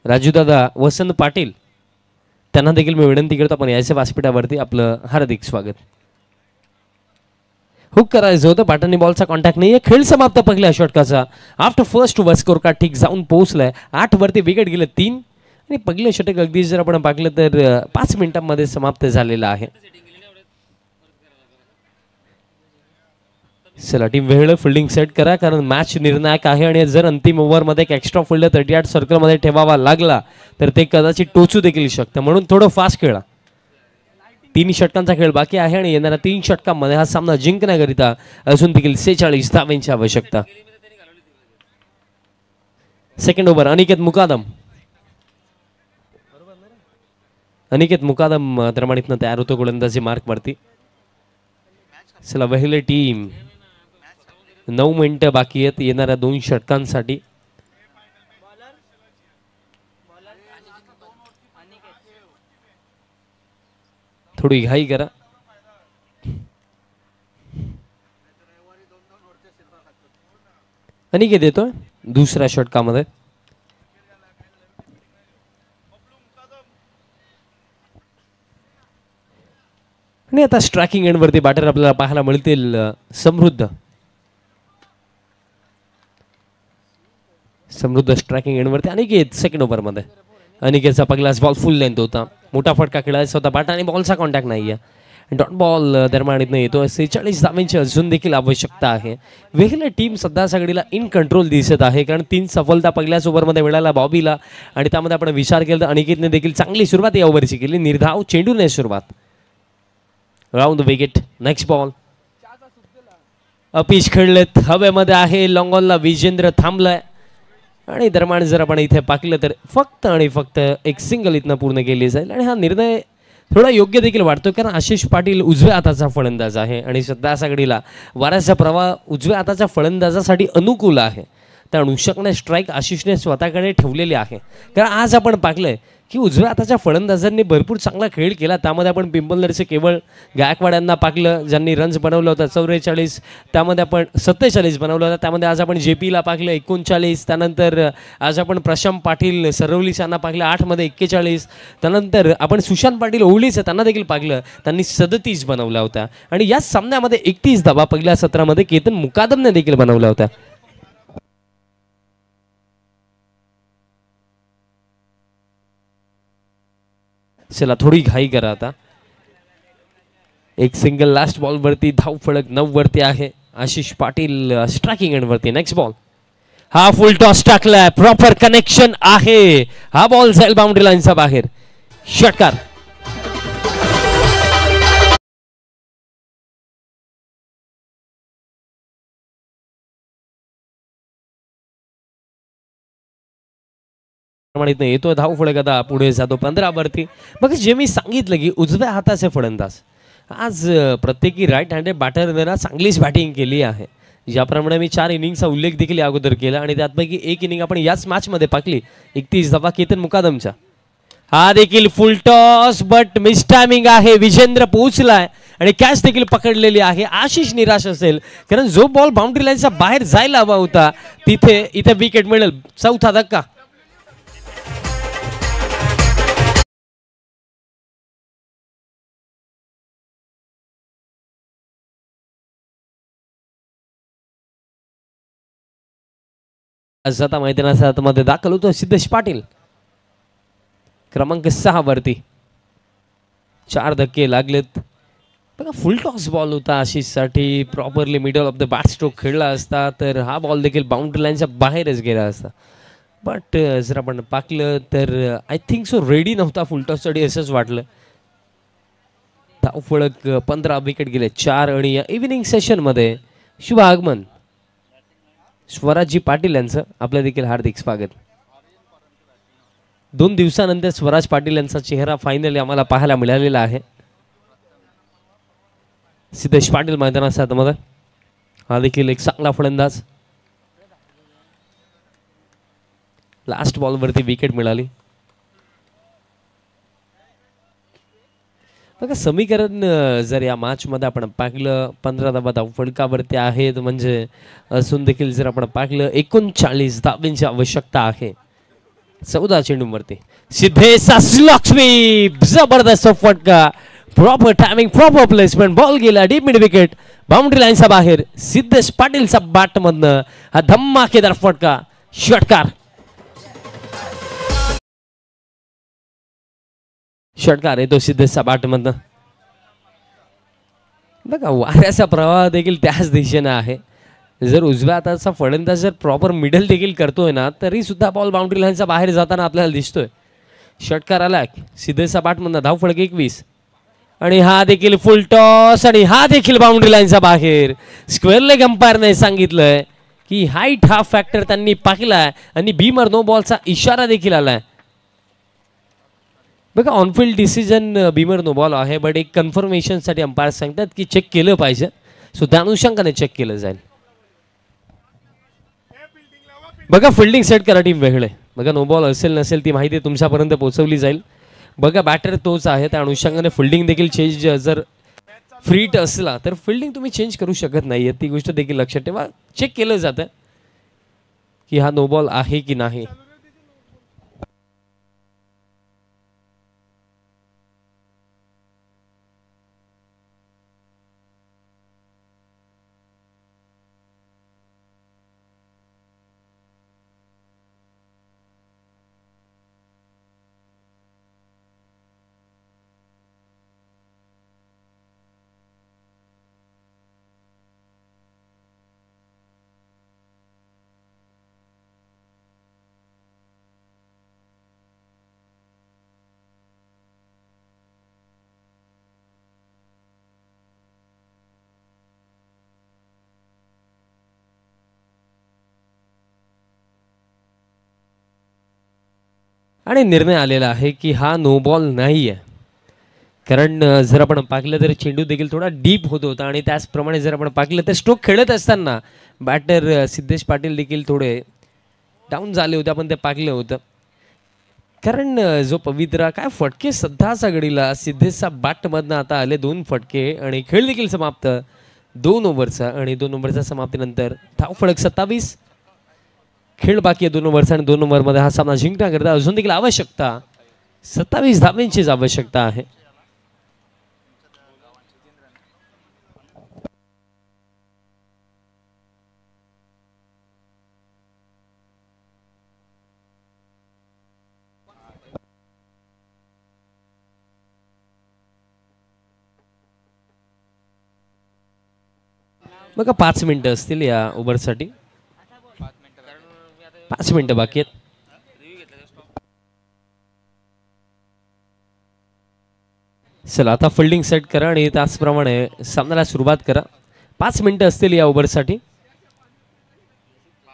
S2: राजूदादा, वसंत पाटील त्यांना देखील मी विनंती करतो आपण याच्या व्यासपीठावरती आपलं हार्दिक स्वागत. हुक करायचं होतं, पाटांनी बॉलचा कॉन्टॅक्ट नाहीये. खेळ समाप्त पहिल्या षटकाचा. After first over score card ठीक जाऊन पोहोचलाय. 8 वरती विकेट गेले 3 आणि पहिलं षटक अगदी जर आपण पाहिलं तर 5 मिनिटांमध्ये समाप्त झालेलं आहे. चला टीम वेळ फिल्डिंग सेट करा, कारण मॅच निर्णायक आहे आणि जर अंतिम ओव्हरमध्ये एक एक्स्ट्रा फिल्डर 38 सर्कलमध्ये ठेवावा लागला तर ते कदाचित टोचू देखील शकतं, म्हणून थोडं फास्ट खेळा. 3 षटकांचा खेळ बाकी आहे आणि येणाऱ्या 3 षटकांमध्ये हा सामना जिंकण्याकरिता अजून देखील 46 धावांची आवश्यकता. सेकंड ओव्हर अनिकेत मुकादम प्रमाणितनं तयार होतो गोलंदाजी मार्क वरती. चला वहिले टीम 9 मिनिटं बाकी आहेत येणाऱ्या 2 षटकांसाठी. थोडी घाई करा. अनिकेत येतोय दुसऱ्या षटकामध्ये. आणि आता स्ट्रायकिंग एंड वरती बॅटर आपल्याला पाहायला मिळतील समृद्ध स्ट्रायकिंग एंड वरती अनिकेत. सेकंड ओव्हर मध्ये अनिकेतचा पहिला बॉल फुल लेंथ होता, मोठा फटका खेळायचा होता, बॅट आणि बॉलचा कॉन्टॅक्ट नाहीये. डॉट बॉल दरम्यान येतो. 46 धावांची अजून देखील आवश्यकता आहे. वेगळी टीम सध्या सगळीला इन कंट्रोल दिसत आहे, कारण 3 सफलता पहिल्याच ओव्हरमध्ये मिळाला बॉबीला आणि त्यामध्ये आपण विचार केला तर अनिकेतने देखील चांगली सुरुवात या ओव्हरची केली. निर्धाव चेंडूने सुरुवात. Round the wicket. Next ball. अपीच खेळलेत, हवेमध्ये आहे. लॉंग ऑनला विजेंद्र थांबलाय आणि दरम्यान जर आपण इथे पाहिलं तर फक्त आणि फक्त एक सिंगल इथनं पूर्ण केली जाईल आणि हा निर्णय थोडा योग्य देखील वाटतो, कारण आशिष पाटील उजव्या हाताचा फलंदाज आहे आणि सध्या सगळीला वाऱ्याचा प्रवाह उजव्या हाताच्या फलंदाजासाठी अनुकूल आहे. त्या अनुषकने स्ट्राईक आशिषने स्वतःकडे ठेवलेली आहे, कारण आज आपण पाहिलंय की उजव्या हाताच्या फलंदाजांनी भरपूर चांगला खेळ केला. त्यामध्ये आपण पिंपलनरचे केवळ गायकवाड यांना पाहिलं, ज्यांनी रन्स बनवलं होतं 44, त्यामध्ये आपण 47 बनवलं होतं. त्यामध्ये आज आपण JPला पाहिलं 39, त्यानंतर आज आपण प्रशांत पाटील सरवलीस यांना पाहिलं 8 मध्ये 41, त्यानंतर आपण सुशांत पाटील ओवळीचे त्यांना देखील पाहिलं, त्यांनी 37 बनवल्या होत्या आणि या सामन्यामध्ये 31 धावा पहिल्या सत्रामध्ये केतन मुकादमने देखील बनवल्या होत्या. चला थोडी घाई करा आता. एक सिंगल लास्ट बॉल वरती धाव फलक 9 वरती आहे. आशिष पाटील स्ट्रायकिंग एंड वरती. Next ball. हा फुल टॉस टाकलाय, प्रॉपर कनेक्शन आहे. हा बॉल जाईल बाउंड्री लाईनच्या बाहेर. षटकार. येतो धाव फलक आता पुढे जातो 15 वरती. बघा जे मी सांगितलं की उजव्या हाताचे फलंदाज आज प्रत्येकी राईट हँडेड बॅटरने चांगलीच बॅटिंग केली आहे. ज्याप्रमाणे मी 4 इनिंगचा उल्लेख देखील अगोदर केला आणि त्यापैकी एक इनिंग आपण याच मॅच मध्ये पाकली 31 धावा केतन मुकादमचा. हा देखील फुल टॉस बट मिस टायमिंग आहे. विजेंद्र पोहोचलाय आणि कॅच देखील पकडलेली आहे. आशिष निराश असेल, कारण जो बॉल बाउंड्री लाईनच्या बाहेर जायला हवा होता इथे विकेट मिळेल. चौथा धक्का. जाता मैदानाच्या आतमध्ये दाखल होतो सिद्धेश पाटील. क्रमांक 6 वरती 4 धक्के लागलेत. बघा फुल टॉस बॉल होता आशिषसाठी. Properly middle of the bat stroke खेळला असता तर हा बॉल देखील बाउंड्री लाईनच्या बाहेरच गेला असता. बट जर आपण पाकलं तर आय थिंक सो रेडी नव्हता फुल टॉससाठी असंच वाटलं. धाव फलक 15 विकेट गेले 4 आणि या इव्हिनिंग सेशनमध्ये शुभ आगमन स्वराजजी पाटील यांचं आपलं देखील हार्दिक स्वागत. 2 दिवसानंतर स्वराज पाटील यांचा चेहरा फायनली आम्हाला पाहायला मिळालेला आहे. सिद्धेश पाटील मैदानाच्या आतमध्ये. हा देखील एक चांगला फलंदाज. लास्ट बॉल वरती विकेट मिळाली. बघा समीकरण जर या मॅच मध्ये आपण पाहिलं 15 धावा धाव फलकावरती आहेत, म्हणजे असून देखील जर आपण पाहिलं 39 धावांची आवश्यकता आहे. 14 चेंडूवरती सिद्धेशचा स्लॉक स्वीप, जबरदस्त फटका, proper timing, proper placement, ball गेला डीप मिड विकेट, बाउंड्री लाईनच्या बाहेर. सिद्धेश पाटीलचा बॅट मधनं हा धमाकेदार फटका, षटकार. षटकार येतो सिद्धेशचा बॅट मधनं. बघा वाऱ्याचा प्रवाह देखील त्याच दिशेने आहे. जर उजव्या हाताचा फलंदाज जर प्रॉपर मिडल देखील करतोय ना तरी सुद्धा बॉल बाउंड्री लाईनच्या बाहेर जाताना आपल्याला दिसतोय. षटकार आला सिद्धेशचा बॅट मधनं, धाव फलक 21 आणि हा देखील फुल टॉस आणि हा देखील बाउंड्री लाईनच्या बाहेर. स्क्वेअर लेग अंपायरने सांगितलंय की हाईट हा फॅक्टर त्यांनी पाहिलाय आणि बीमर नो बॉलचा इशारा देखील आलाय. बघा on field decision beamer no ball आहे, बट एक कन्फर्मेशन साठी अंपायर सांगतात की चेक केलं पाहिजे, सो त्या अनुषंगाने चेक केलं जाईल. बघा फिल्डिंग सेट करा टीम वेगळे. बघा नो बॉल असेल नसेल ती माहिती तुमच्यापर्यंत पोहोचवली जाईल. बघा बॅटर तोच आहे, त्या अनुषंगाने फिल्डिंग देखील चेंज, जर फ्रीट असला तर फिल्डिंग तुम्ही चेंज करू शकत नाहीये, ती गोष्ट देखील लक्षात ठेवा. चेक केलं जातं की हा नो बॉल आहे की नाही. आणि निर्णय आलेला आहे की हा नो बॉल नाही आहे. कारण जर आपण पाहिलं तर चेंडू देखील थोडा डीप होत होता आणि त्याचप्रमाणे जर आपण पाहिलं तर स्ट्रोक खेळत असताना बॅटर सिद्धेश पाटील देखील थोडे डाऊन झाले होते, आपण ते पाहिलं होतं. कारण जो पवित्रा काय फटके सध्या सगळीला सिद्धेशचा बॅटमधनं आता आले 2 फटके आणि खेळ देखील समाप्त 2 ओव्हरचा. आणि 2 ओव्हरच्या समाप्तीनंतर धाव फलक 27. खेळ बाकी आहे 2 ओव्हरचा आणि 2 ओव्हरमध्ये हा सामना जिंकण्याकरता अजून देखील आवश्यकता 27 धावांचीच आवश्यकता आहे. बघा 5 मिनिटं असतील या ओव्हरसाठी, 5 मिनिटं बाकी आहेत. चला आता फिल्डिंग सेट करा आणि त्याचप्रमाणे सामन्याला सुरुवात करा. 5 मिनिटं असतील या ओव्हरसाठी.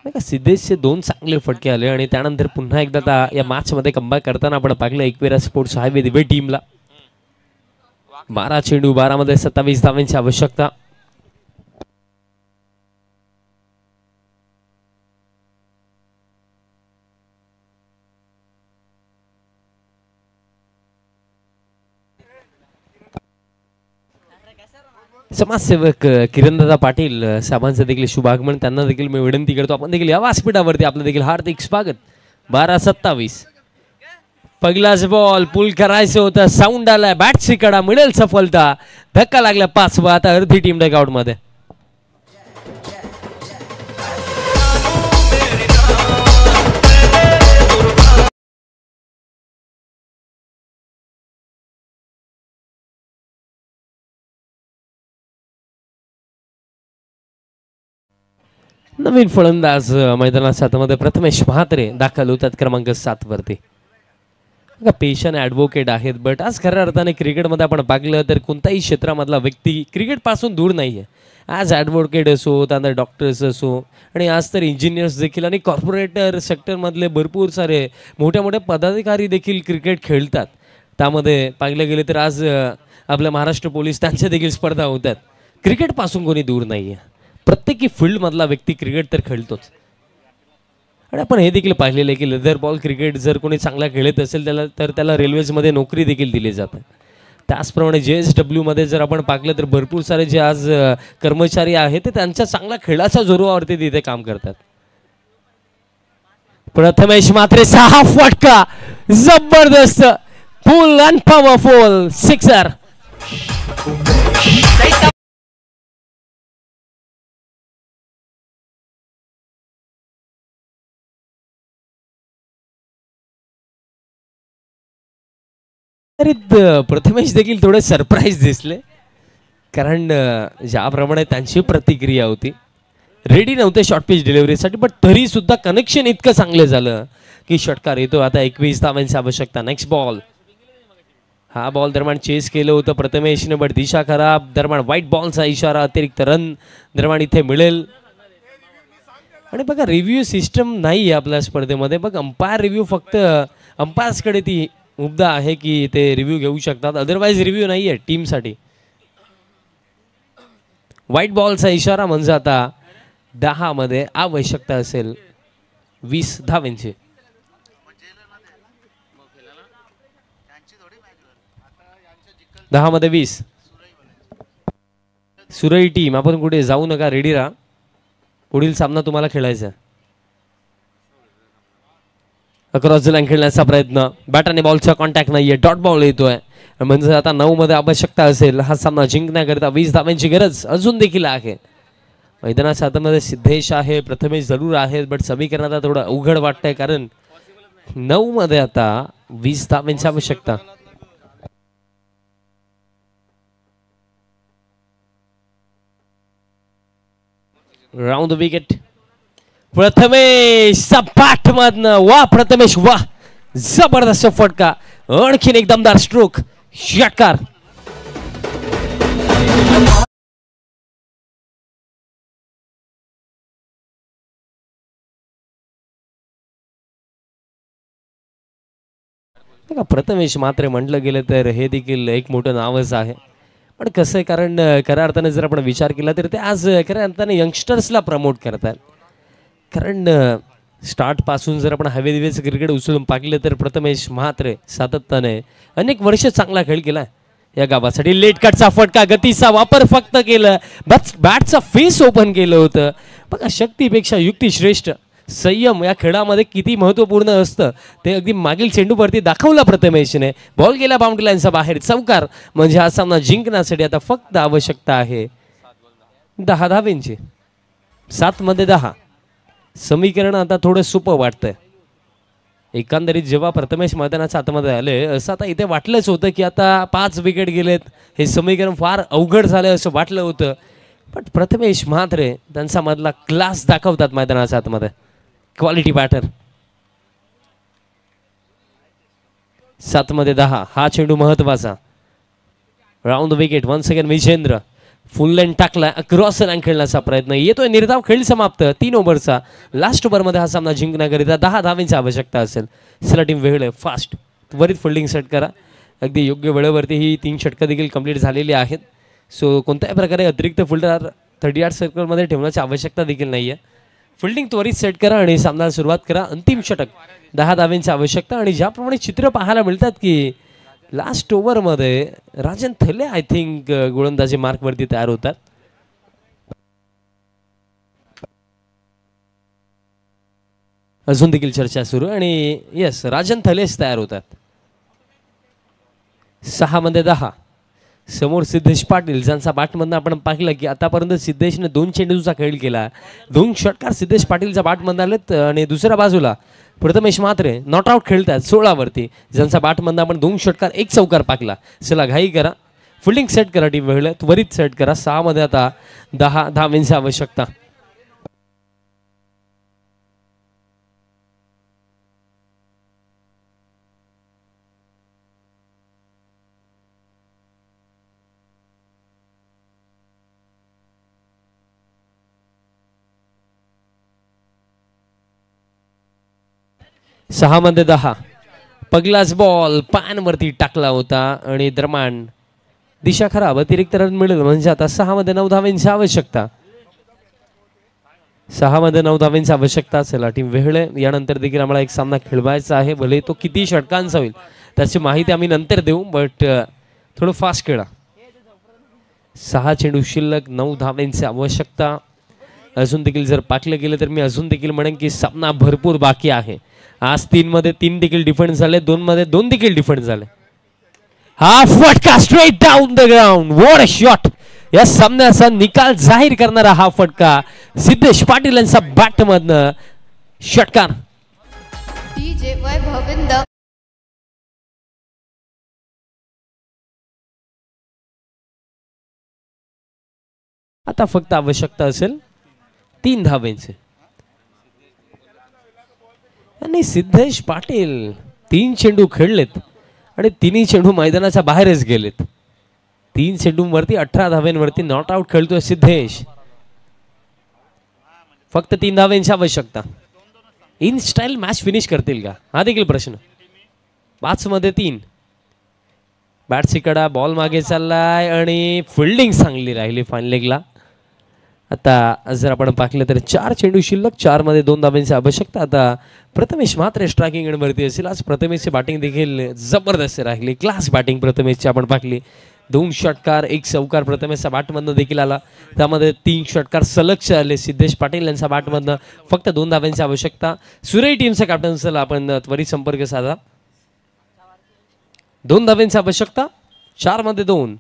S2: बघा सिद्धेशचे 2 चांगले फटके आले आणि त्यानंतर पुन्हा एकदा या मॅचमध्ये कमबॅक करताना आपण पाहिलं एकविरा स्पोर्ट्स हायवे दिवे टीमला 12 चेंडू 12 मध्ये 27 धावांची आवश्यकता. समाजसेवक किरणदादा पाटील साहेबांचं देखील शुभागमन, त्यांना देखील मी विनंती करतो आपण देखील या व्यासपीठावरती आपलं देखील हार्दिक स्वागत. 12-27 पहिलाच बॉल पुल करायचं होतं, साऊंड आलाय, बॅटची कडा मिळेल सफलता, धक्का लागला 5 आता अर्धी टीम डगआउट मध्ये. नवीन फलंदाज मैदानात सातमध्ये प्रथमेश म्हात्रे दाखल होतात क्रमांक 7 वरती. पेशंट ॲडव्होकेट आहेत, बट आज खऱ्या अर्थाने क्रिकेटमध्ये आपण पाहिलं तर कोणत्याही क्षेत्रामधला व्यक्ती क्रिकेटपासून दूर नाही आहे. आज ॲडव्होकेट असो, त्यानंतर डॉक्टर्स असो आणि आज तर इंजिनियर्स देखील आणि कॉर्पोरेटर सेक्टरमधले भरपूर सारे मोठ्या मोठ्या पदाधिकारी देखील क्रिकेट खेळतात. त्यामध्ये पाहिलं गेलं तर आज आपल्या महाराष्ट्र पोलीस त्यांच्या देखील स्पर्धा होतात. क्रिकेटपासून कोणी दूर नाही आहे, प्रत्येकी फील्डमधला व्यक्ती क्रिकेट तर खेळतोच. आणि आपण हे देखील पाहिलेलं आहे की लेदर बॉल क्रिकेट जर कोणी चांगला खेळत असेल त्याला रेल्वेजमध्ये नोकरी देखील दिली जाते. त्याचप्रमाणे JSW मध्ये जर आपण पाहिलं तर भरपूर सारे जे आज कर्मचारी आहेत ते त्यांच्या चांगल्या खेळाच्या जोरावरती तिथे काम करतात. प्रथमेश मात्रे 6 फटका जबरदस्त फुल अँड पॉवरफुल सिक्सर. प्रथमेश देखील थोडे सरप्राईज दिसले कारण ज्याप्रमाणे त्यांची प्रतिक्रिया होती रेडी नव्हते शॉर्ट पिच डिलिव्हरीसाठी पण तरी सुद्धा कनेक्शन इतकं चांगलं झालं की षटकार येतो. आता 21 धावांची आवश्यकता. Next ball. हा बॉल दरम्यान चेस केलं होतं प्रथमेशने बट दिशा खराब. दरम्यान व्हाईट बॉलचा इशारा. अतिरिक्त रन दरम्यान इथे मिळेल. आणि बघा रिव्ह्यू सिस्टम नाही आहे आपल्या स्पर्धेमध्ये. बघ अंपायर रिव्ह्यू फक्त अंपायर्सकडे ती मुद्दा आहे की ते रिव्ह्यू घेऊ शकतात. अदरवाईज रिव्ह्यू नाही आहे टीमसाठी. व्हाईट बॉलचा इशारा म्हणजे आता 10 मध्ये आवश्यकता असेल 20 धावांची. दहा मध्ये 20. सुरई टीम आपण कुठे जाऊ नका रेडी राहा. पुढील सामना तुम्हाला खेळायचा. अक्रॉस द लाईन खेळण्याचा प्रयत्न. बॅटाने बॉलचा कॉन्टॅक्ट नाहीये. डॉट बॉल येतोय म्हणजे आता 9 मध्ये आवश्यकता असेल हा सामना जिंकण्याकरिता 20 धावांची गरज अजून देखील आहे. मैदानाच्या हातामध्ये सिद्धेश आहे. प्रथमेश जरूर आहेत बट समीकरण आता थोडं अवघड वाटतंय कारण 9 मध्ये आता 20 धावांची आवश्यकता. Round the wicket. प्रथमेश सपाट मधनं. वा प्रथमेश वा जबरदस्त फटका. आणखीन एक दमदार स्ट्रोक. षटकार. प्रथमेश मात्र म्हटलं गेलं तर हे देखील एक मोठं नावच आहे पण कसं आहे कारण खऱ्या अर्थाने जर आपण विचार केला तर ते आज खऱ्या अर्थाने यंगस्टर्सला प्रमोट करतात. कारण स्टार्ट पासून जर आपण हवे दिवेचं क्रिकेट उचलून पाहिलं तर प्रथमेश म्हात्रे सातत्याने अनेक वर्ष चांगला खेळ केला या गावासाठी. लेट कटचा फटका. गतीचा वापर फक्त केलं. बॅटचा फेस ओपन केलं होतं. बघा शक्तीपेक्षा युक्ती श्रेष्ठ. संयम या खेळामध्ये किती महत्त्वपूर्ण असतं ते अगदी मागील चेंडूवरती दाखवला प्रथमेशने. बॉल गेला बाउंड्री लाईनचा बाहेर. चौकार म्हणजे हा सामना जिंकण्यासाठी आता फक्त आवश्यकता आहे 10 धावांची. 7 मध्ये 10. समीकरण आता थोडं सोपं वाटतंय. एकंदरीत जेव्हा प्रथमेश मैदानाच्या आतमध्ये आले असं आता इथे वाटलंच होतं की आता 5 विकेट गेलेत. हे समीकरण फार अवघड झालं असं वाटलं होतं पण प्रथमेश म्हात्रे त्यांचा मधला क्लास दाखवतात मैदानाच्या आतमध्ये. Quality batter. 7 मध्ये 10. हा चेंडू महत्वाचा. Round wicket. Once again Vijendra full length टाकला. अक्रॉस लाईन खेळण्याचा प्रयत्न येतोय. निर्धाव खेळ समाप्त. 3 ओव्हरचा लास्ट ओव्हरमध्ये हा सामना जिंकण्याकरिता 10 धावांची आवश्यकता असेल. चला टीम वेळ फास्ट त्वरित फिल्डिंग सेट करा. अगदी योग्य वेळेवरती ही 3 षटकं देखील कंप्लीट झालेली आहेत. सो कोणत्याही प्रकारे अतिरिक्त फिल्डर 38 सर्कलमध्ये ठेवण्याची आवश्यकता देखील नाही आहे. फिल्डिंग त्वरित सेट करा आणि सामन्याला सुरुवात करा. अंतिम षटक 10 धावांची आवश्यकता. आणि ज्याप्रमाणे चित्र पाहायला मिळतात की लास्ट ओव्हरमध्ये राजन थले आय थिंक गोलंदाजी मार्कवरती तयार होतात. अजून देखील चर्चा सुरू आणि येस राजन थलेच तयार होतात. 6 मध्ये 10. समोर सिद्धेश पाटील ज्यांचा बॅटमधनं आपण पाहिलं की आतापर्यंत सिद्धेशने 2 चेंडूचा खेळ केला. 2 षटकार सिद्धेश पाटीलच्या बॅटमधनं आलेत. आणि दुसऱ्या बाजूला प्रथमेश म्हात्रे नॉट आउट खेळतात 16 वरती ज्यांचा बॅटमधनं आपण 2 षटकार 1 चौकार पाकला. चला घाई करा. फिल्डिंग सेट करा. टीम वेळ त्वरित सेट करा. 6 मध्ये आता 10 धावांची आवश्यकता. सहा मध्ये 10. पगलाच बॉल पायांवरती टाकला होता आणि दरम्यान दिशा खराब. अतिरिक्त रन मिळेल म्हणजे आता 6 मध्ये 9 धावांची आवश्यकता. 6 मध्ये 9 धावांची आवश्यकता असेल. टीम वेहळे यानंतर देखील आम्हाला एक सामना खेळवायचा आहे. भले तो किती षटकांचा होईल त्याची माहिती आम्ही नंतर देऊ बट थोडं फास्ट खेळा. 6 चेंडू शिल्लक 9 धावांची आवश्यकता. अजून देखील जर पाकलं गेलं तर मी अजून देखील म्हणेन की सामना भरपूर बाकी आहे. आज 3 मध्ये 3 देखील डिफेंड झाले, 2 मध्ये 2 देखील डिफेंड झाले. हा फटका straight down the ground, what a shot. या सामन्याचा निकाल जाहीर करणारा हा फटका सिद्धेश पाटील यांचा बॅट मधनं षटकार.
S3: DJ वैभविंद.
S2: आता फक्त आवश्यकता असेल 3 धावेंची. आणि सिद्धेश पाटील 3 चेंडू खेळलेत आणि 3ही चेंडू मैदानाच्या बाहेरच गेलेत. 3 चेंडूंवरती 18 धाव्यांवरती नॉट आउट खेळतोय सिद्धेश. फक्त 3 धाव्यांची आवश्यकता. इन स्टाईल मॅच फिनिश करतील का हा देखील प्रश्न. 5 मध्ये 3. बॅटची कडा, बॉल मागे चाललाय आणि फिल्डिंग चांगली राहिली फाईन लेगला. आता जर आपण पाहिलं तर 4 चेंडू शिल्लक, 4 मध्ये 2 धाब्यांची आवश्यकता. आता प्रथमेश मात्र स्ट्रायकिंग एंडवरती असेल. आज प्रथमेशची बॅटिंग देखील जबरदस्त राहिली, क्लास बॅटिंग प्रथमेशची आपण पाहिली. 2 षटकार 1 चौकार प्रथमेशच्या बॅटमधनं देखील आला. त्यामध्ये 3 षटकार सलग आले सिद्धेश पाटील यांच्या बॅटमधनं. फक्त 2 धाब्यांची आवश्यकता. सुरई टीमचा कॅप्टन्सला आपण त्वरित संपर्क साधा. 2 धाब्यांची आवश्यकता, 4 मध्ये 2.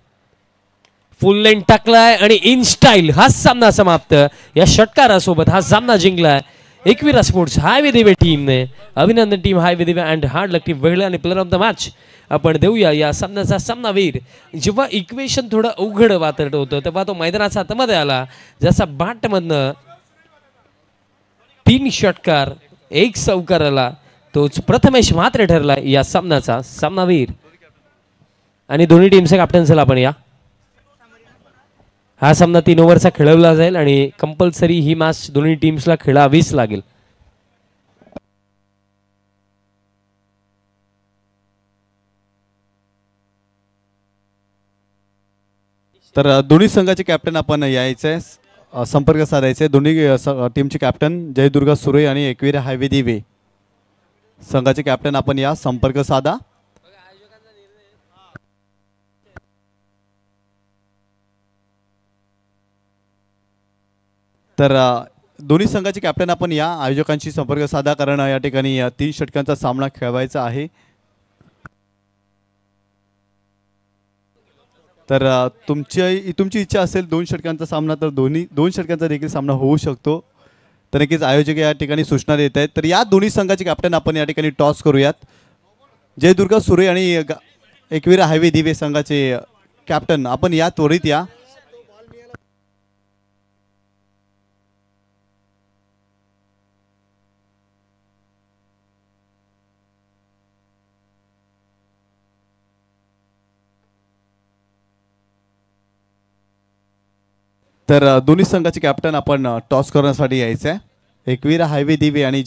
S2: फुल लेन टाकलाय आणि इन स्टाईल हा सामना समाप्त. या षटकारासोबत हा सामना जिंकलाय एकविरा स्पोर्ट्स हायवे दिवे टीमने. अभिनंदन टीम हायवे दिवे अँड हार्ड लक टीम. वेगळं आणि प्लेअर ऑफ द मॅच आपण देऊया या सामन्याचा सामनावीर. जेव्हा इक्वेशन थोडं अवघड वाटत होतं तेव्हा तो मैदानाच्या आतमध्ये आला. जसा बॅटमधनं 3 षटकार 1 चौकार आला, तोच प्रथमेश मात्र ठरला या सामन्याचा सामनावीर. आणि दोन्ही टीमचे कॅप्टन्सला आपण या. हा सामना 3 ओव्हरचा खेळवला जाईल आणि कंपल्सरी ही मॅच दोन्ही टीम्सला खेळावीच लागेल.
S1: तर दोन्ही संघाचे कॅप्टन आपण यायचे, संपर्क साधायचे. दोन्ही टीमचे कॅप्टन जयदुर्गा सुरे आणि एकविरा हायवे दिवे संघाचे कॅप्टन आपण या, संपर्क साधा. तर दोन्ही संघाचे कॅप्टन आपण या, आयोजकांशी संपर्क साधा, कारण या ठिकाणी 3 षटकांचा सामना खेळवायचा आहे. तर तुमची इच्छा असेल 2 षटकांचा सामना, तर 2 षटकांचा देखील सामना होऊ शकतो. तर नक्कीच आयोजक या ठिकाणी सूचना देत आहेत. तर या दोन्ही संघाचे कॅप्टन आपण या ठिकाणी टॉस करूयात. जयदुर्गा सुरे आणि एकविरा हायवे दिवे संघाचे कॅप्टन आपण या, त्वरित या. तर दोन्ही संघाचे कॅप्टन आपण टॉस करण्यासाठी यायचं आहे. एकविरा हायवे दिवे आणि